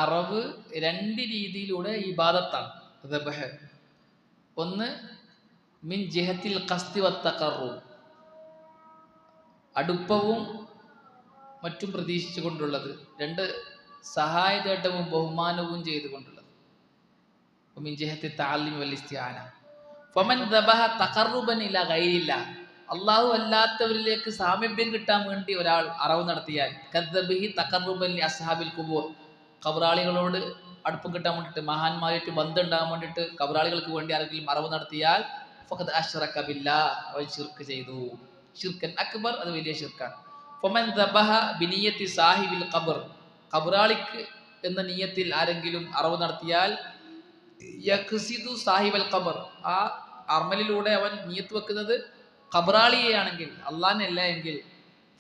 അറവ് രണ്ട് രീതിയിലൂടെ ഇബാദത്താണ്. ദബ്ഹ് ഒന്ന് മിൻ ജിഹത്തിൽ ഖസ്ദി വത്തഖറുബ്, അടുപ്പവും മറ്റും പ്രതീക്ഷിച്ചു കൊണ്ടുള്ളത്. രണ്ട്, സഹായതേട്ടവും ബഹുമാനവും ചെയ്തുകൊണ്ടുള്ളത്. മിൻ ജിഹത്തി തഅല്ലുമി വൽ ഇസ്തിആന. ഫമൻ ദബഹ തഖർറുബൻ ഇലാ ഗൈരില്ലാഹ്, അല്ലാഹു അല്ലാത്തവരിലേക്ക് സാമീപ്യം കിട്ടാൻ വേണ്ടി ഒരാൾ അറവ് നടത്തിയാൽ, കദ്ദബിഹി തഖർറുബൻ ലി അസ്ഹാബിൽ ഖുബൂർ, ഖബറാളികളോട് അടുപ്പം കിട്ടാൻ വേണ്ടിയിട്ട്, മഹാന്മാരായിട്ട് ബന്ധം ഉണ്ടാകാൻ വേണ്ടിയിട്ട് ഖബറാളികൾക്ക് വേണ്ടി ആരെങ്കിലും അറവ് നടത്തിയാൽ ഫഖദ് അശ്റക ബില്ലാഹ്, അവൻ ശിർക്ക് ചെയ്തു. ശിർക്കൻ അക്ബർ, അത് വലിയ ശിർക്കാണ്. ഫമൻ ദബഹ ബിനിയത്തി സാഹിബിൽ ഖബർ, ഖബറാളിക്ക് എന്ന നിയത്തിൽ ആരെങ്കിലും അറവ് നടത്തിയാൽ യഖ്സിദു സാഹിബൽ ഖബർ, ആ അർമലിലൂടെ അവൻ നിയത്ത് വെക്കുന്നത് ഖബറാളിയെയാണെങ്കിൽ, അല്ലാഹുവിനല്ല എങ്കിൽ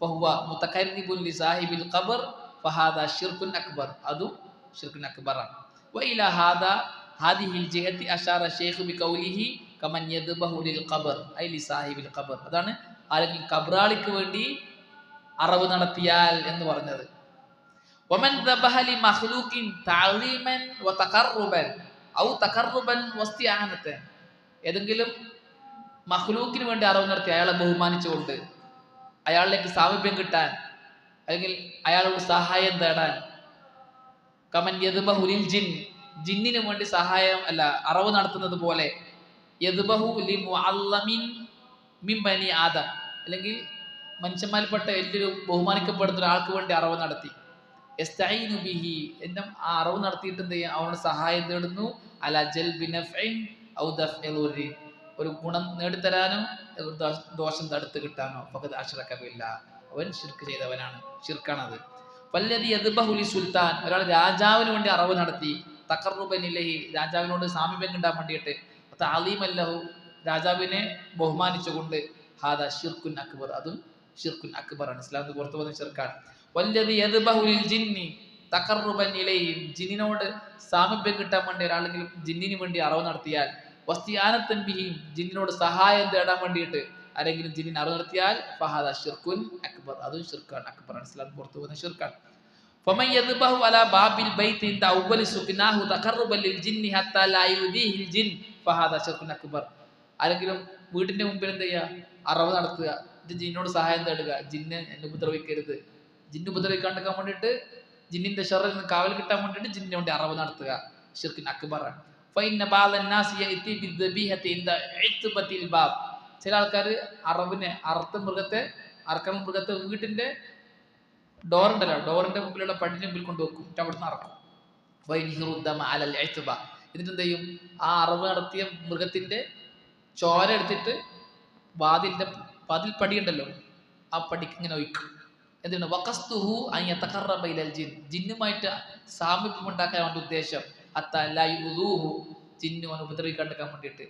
ഫഹുവ മുതഖർരിബുൻ ലി സാഹിബിൽ ഖബർ ഫഹാദാ ശിർക്കുൻ അക്ബർ, അതും ശിർക്കുൻ അക്ബറാണ്. വഇലാ ഹാദിഹിൽ ജിഹത്തി അശാറ ശൈഖു ബിഖൗലിഹി കമൻ യദ്ബഹു ലിൽ ഖബർ ഐ ലി സാഹിബിൽ ഖബർ, അതാണ് ആരെങ്കിലും ഖബറാളിക്ക് വേണ്ടി അറവ് നടത്തിയാൽ എന്ന് പറഞ്ഞത്. വമൻ ദബഹ ലി മഖ്ലൂഖിൻ തഅലീമൻ വതഖർറുബൻ ഔ തഖർറുബൻ വസ്തിആനതൻ, ഏതെങ്കിലും മഖ്ലൂക്കിന് വേണ്ടി അറവ് നടത്തി അയാളെ ബഹുമാനിച്ചുകൊണ്ട്, അയാളിലേക്ക് സാമീപ്യം കിട്ടാൻ, അല്ലെങ്കിൽ അയാളോട് സഹായം തേടാൻ. കമൻ യദ്ബഹു ലിൽ ജിൻ, ജിന്നിന് വേണ്ടി സഹായം അല്ല അറവ് നടത്തുന്നത് പോലെ. യദ്ബഹു ലി മുഅല്ലമിൻ മിൻ ബനി ആദം, അല്ലെങ്കിൽ മനുഷ്യന്മാരിൽപ്പെട്ട വലിയൊരു ബഹുമാനിക്കപ്പെടുന്ന ഒരാൾക്ക് വേണ്ടി അറവ് നടത്തി. യസ്തഈനു ബിഹി, എന്നെ ആ അറവ് നടത്തിയിട്ട് എന്ത് ചെയ്യാം, അവനോട് സഹായം തേടുന്നു. അലാ ജൽബി നഫ്ഇൻ ഔ ദഫ്ഇ ദുർരി, ഒരു ഗുണം നേടിത്തരാനോ ദോഷം തടുത്ത് കിട്ടാനോ. ഫഖദ് അശ്റക ബില്ലാഹ്, അവൻ ശിർക്ക് ചെയ്തവനാണ്, ശിർക്കാണത്. വല്ലദി യദ്ബഹു ലി സുൽത്താൻ, ഒരാൾ രാജാവിന് വേണ്ടി അറവ് നടത്തി, തഖർറുബൻ ഇലൈഹി, രാജാവിനോട് സാമീപ്യം കിട്ടാൻ വേണ്ടിയിട്ട്, തഅലീമൻ ലഹു, രാജാവിനെ ബഹുമാനിച്ചുകൊണ്ട്, ഹാദാ ശിർക്കുൻ അക്ബർ, അതും ശിർക്കുൻ അക്ബറാണ്, ഇസ്ലാമിന് പുറത്തു വന്ന ശിർക്കാണ്. വല്ലദി യദ്ബഹു ലിൽ ജിന്നി തഖർറുബൻ ഇലൈഹി, ജിന്നിനോട് സാമീപ്യം കിട്ടാൻ വേണ്ടി ഒരാളെങ്കിലും ജിന്നിന് വേണ്ടി അറവ് നടത്തിയാൽ, വസ്തിആനതൻ ബിഹി, ജിന്നിനോട് സഹായം തേടാൻ വേണ്ടിയിട്ട് ആരെങ്കിലും ജിന്നിന് അറവ് നടത്തിയാൽ, ഫഹാദാ ശിർക്കുൻ അക്ബർ, അതും ശിർക്കാണ്, അക്ബറാണ്, ഇസ്ലാമിന് പുറത്തു വന്ന ശിർക്കാണ്. ഫമൻ യദ്ബഹു അലാ ബാബിൽ ബൈത്തി ഇൻദ അവ്വലി സുഖ്നാഹു തഖർറുബൻ ലിൽ ജിന്നി ഹത്താ ലാ യുദീഹിൽ ജിൻ ഫഹാദാ ശിർക്കുൻ അക്ബർ, ആരെങ്കിലും വീടിന്റെ മുമ്പിൽ എന്ത് ചെയ്യുക, അറവ് നടത്തുക, ജിന്നോട് സഹായം തേടുക, ജിന്നെ എന്നെ ഉപദ്രവിക്കരുത്, ജിന്ന് ഉപദ്രവിക്കാണ്ടിരിക്കാൻ വേണ്ടിയിട്ട്, ജിന്നിന്റെ ഷർറിൽ നിന്ന് കാവൽ കിട്ടാൻ വേണ്ടിയിട്ട് ജിന്നിന് വേണ്ടി അറവ് നടത്തുക, ശിർക്കുൻ അക്ബറാണ്. ഫഇന്ന ബഅദൻ നാസി യഅതി ബിദ്ദബീഹത്തി ഇൻദ ഇത്ബത്തിൽ ബാബ്, ചില ആൾക്കാർ അറവിനെ, അറുത്ത മൃഗത്തെ, അറക്കണ മൃഗത്തെ വീട്ടിന്റെ ഡോറുണ്ടല്ലോ, ഡോറിന്റെ മുമ്പിലുള്ള പടിന്റെ മുമ്പിൽ കൊണ്ടുവെക്കും, അവിടെ നിന്ന് ഇറക്കും. എന്നിട്ട് എന്ത് ചെയ്യും? ആ അറവ് നടത്തിയ മൃഗത്തിന്റെ ചോര എടുത്തിട്ട് വാതിൽ പടിയുണ്ടല്ലോ, ആ പടിക്ക് ഇങ്ങനെ ഒഴിക്കും. എന്താണ്? വഖസ്തുഹു അൻ യതഖറബ ഇലൽ ജിൻ, ജിന്നുമായിട്ട് സാമീപ്യം ഉണ്ടാക്കാൻ അവന്റെ ഉദ്ദേശം. ജിന്നു അവനെ ഉപദ്രവിക്കാണ്ടിരിക്കാൻ വേണ്ടിയിട്ട്.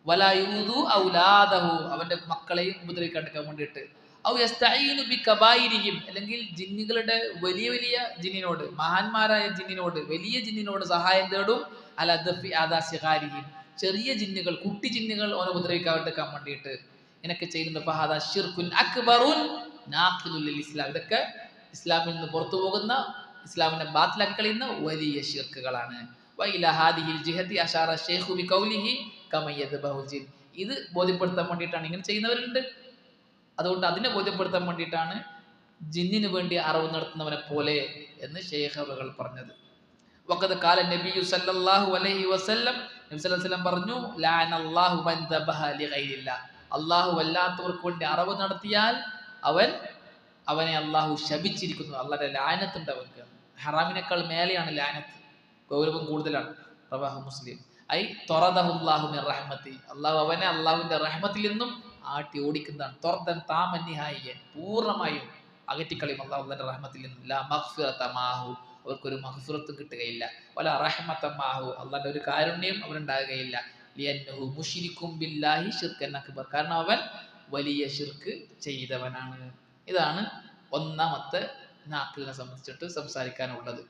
വലാ യൂദു ഔലാദഹു, അവന്റെ മക്കളെയും ഉപദ്രവിക്കാണ്ടിരിക്കാൻ വേണ്ടിയിട്ട്. ഔ യസ്തഈനു ബികബായിരിഹിം, അല്ലെങ്കിൽ ജിന്നുകളുടെ വലിയ വലിയ ജിന്നിനോട്, മഹാന്മാരായ ജിന്നിനോട്, വലിയ ജിന്നിനോട് സഹായം തേടും. അല ദഫി അദാ സിഗാരിഹിം, ചെറിയ ജിന്നുകൾ, കുട്ടി ജിന്നുകൾ അവനെ ഉപദ്രവിക്കാണ്ടിരിക്കാൻ വേണ്ടിയിട്ട് ഇങ്ങനെയൊക്കെ ചെയ്യുന്നുണ്ട്. ഫഹദാ ശിർകുൻ അക്ബറുൻ നാഖിദുൽ ലിൽ ഇസ്ലാം, ഇതൊക്കെ ഇസ്ലാമിൽ നിന്ന് പുറത്തു പോകുന്ന, ഇസ്ലാമിനെ ബാത്തിലാക്കി കളയുന്ന വലിയ ശിർക്കുകളാണ്. വഇലാ ഹാദിഹിൽ ജിഹതി അശാറ ശൈഖു ബിഖൗലിഹി കമാ യദ്ബഹുൽ ജിൻ, ഇത് ബോധ്യപ്പെടുത്താൻ വേണ്ടിയിട്ടാണ്, ഇങ്ങനെ ചെയ്യുന്നവരുണ്ട്, അതുകൊണ്ട് അതിനെ ബോധ്യപ്പെടുത്താൻ വേണ്ടിയിട്ടാണ് ജിന്നിന് വേണ്ടി അറവ് നടത്തുന്നവനെ പോലെ എന്ന് ശൈഖ് അവറുകൾ പറഞ്ഞത്. വഖദ് ഖാല നബിയു സല്ലല്ലാഹു അലൈഹി വസല്ലം, നബി സല്ലല്ലാഹു അലൈഹി വസല്ലം പറഞ്ഞു, ലഅനല്ലാഹു മൻ ദബഹ ലിഗൈരില്ലാഹ്, അല്ലാഹു അല്ലാത്തവർക്ക് വേണ്ടി അറവ് നടത്തിയാൽ അവനെ അല്ലാഹു ശപിച്ചിരിക്കുന്നു. അല്ലാഹുവിന്റെ ലാനത്തുണ്ട് അവർക്ക്. ഹറാമിനേക്കാൾ മേലെയാണ് ലാനത്ത്, ഗൗരവം കൂടുതലാണ്. റവാഹു മുസ്ലിം. ഐ തൊറദഹുല്ലാഹു മിർ റഹ്മത്തി, അല്ലാഹു അവനെ അല്ലാഹുവിന്റെ റഹ്മത്തിൽ നിന്നും ആട്ടി ഓടിക്കുന്നതാണ്. തൊർദൻ താമന്നിഹായിയെ, പൂർണ്ണമായും അകറ്റിക്കളയും അല്ലാഹുവിന്റെ റഹ്മത്തിൽ നിന്നും. ലാ മഗ്ഫിറത മാഹു, അവർക്കൊരു മഗ്ഫിറത്തും കിട്ടുകയില്ല. വല റഹ്മത മാഹു, അല്ലാഹുവിന്റെ ഒരു കാരുണ്യം അവനുണ്ടാകുകയില്ല. ലിയന്നഹു മുശ്രികും ബില്ലാഹി ശിർകൻ അക്ബർ, കാരണം അവൻ വലിയ ശിർക്ക് ചെയ്തവനാണ്. ഇതാണ് ഒന്നാമത്തെ നാഖിലിനെ സംബന്ധിച്ചിട്ട് സംസാരിക്കാനുള്ളത്.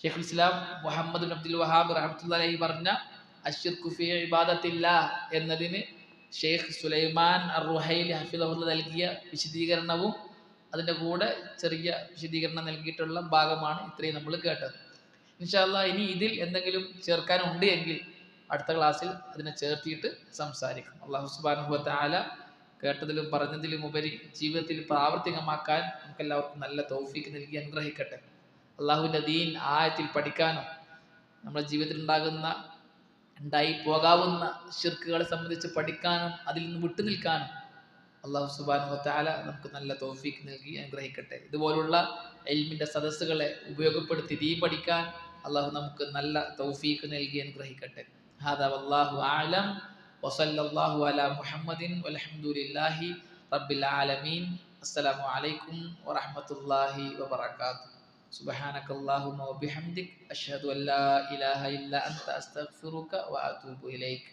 ഷെയ്ഖുൽ ഇസ്ലാം മുഹമ്മദ് ബിൻ അബ്ദുൽ വഹാബ് റഹ്മത്തുള്ളാഹി അലൈഹി പറഞ്ഞ അശ്ശിർകു ഫീ ഇബാദത്തില്ലാഹ് എന്നതിന് ഷെയ്ഖ് സുലൈമാൻ അർ-റുഹൈലി ഹഫിളഹുല്ലാഹ് നൽകിയ വിശദീകരണവും അതിൻ്റെ കൂടെ ചെറിയ വിശദീകരണം നൽകിയിട്ടുള്ള ഭാഗമാണ് ഇത്രയും നമ്മൾ കേട്ടത്. ഇൻഷാ അല്ലാഹ് ഇനി ഇതിൽ എന്തെങ്കിലും ചേർക്കാനുണ്ട് എങ്കിൽ അടുത്ത ക്ലാസ്സിൽ അതിനെ ചേർത്തിയിട്ട് സംസാരിക്കും. അല്ലാഹു സുബ്ഹാനഹു വ തആല കേട്ടതിലും പറഞ്ഞതിലും ഉപരി ജീവിതത്തിൽ പ്രാവർത്തികമാക്കാൻ നമുക്കെല്ലാവർക്കും നല്ല തൗഫീഖ് നൽകി അനുഗ്രഹിക്കട്ടെ. അള്ളാഹുവിൻ്റെ ദീൻ ആയത്തിൽ പഠിക്കാനും നമ്മുടെ ജീവിതത്തിൽ ഉണ്ടായി പോകാവുന്ന ശിർക്കുകളെ സംബന്ധിച്ച് പഠിക്കാനും അതിൽ നിന്ന് വിട്ടുനിൽക്കാനും അള്ളാഹു സുബ്ഹാനഹു വ തആല നമുക്ക് നല്ല തൗഫീഖ് നൽകി അനുഗ്രഹിക്കട്ടെ. ഇതുപോലുള്ള ഇൽമിൻ്റെ സദസ്സുകളെ ഉപയോഗപ്പെടുത്തി ദീൻ പഠിക്കാൻ അള്ളാഹു നമുക്ക് നല്ല തൗഫീഖ് നൽകി അനുഗ്രഹിക്കട്ടെ. ഹാദാ വല്ലാഹു അഅലം വസല്ലല്ലാഹു അലാ മുഹമ്മദിൻ വൽഹംദുലില്ലാഹി റബ്ബിൽ ആലമീൻ. അസ്സലാമു അലൈക്കും വറഹ്മത്തുള്ളാഹി വബറകാതുഹു. സുബ്ഹാനകല്ലാഹുമ്മ വബിഹംദിക് അഷ്ഹദു അൻ ലാ ഇലാഹ ഇല്ല അൻത അസ്തഗ്ഫിറുക വഅതൂബു ഇലൈക്.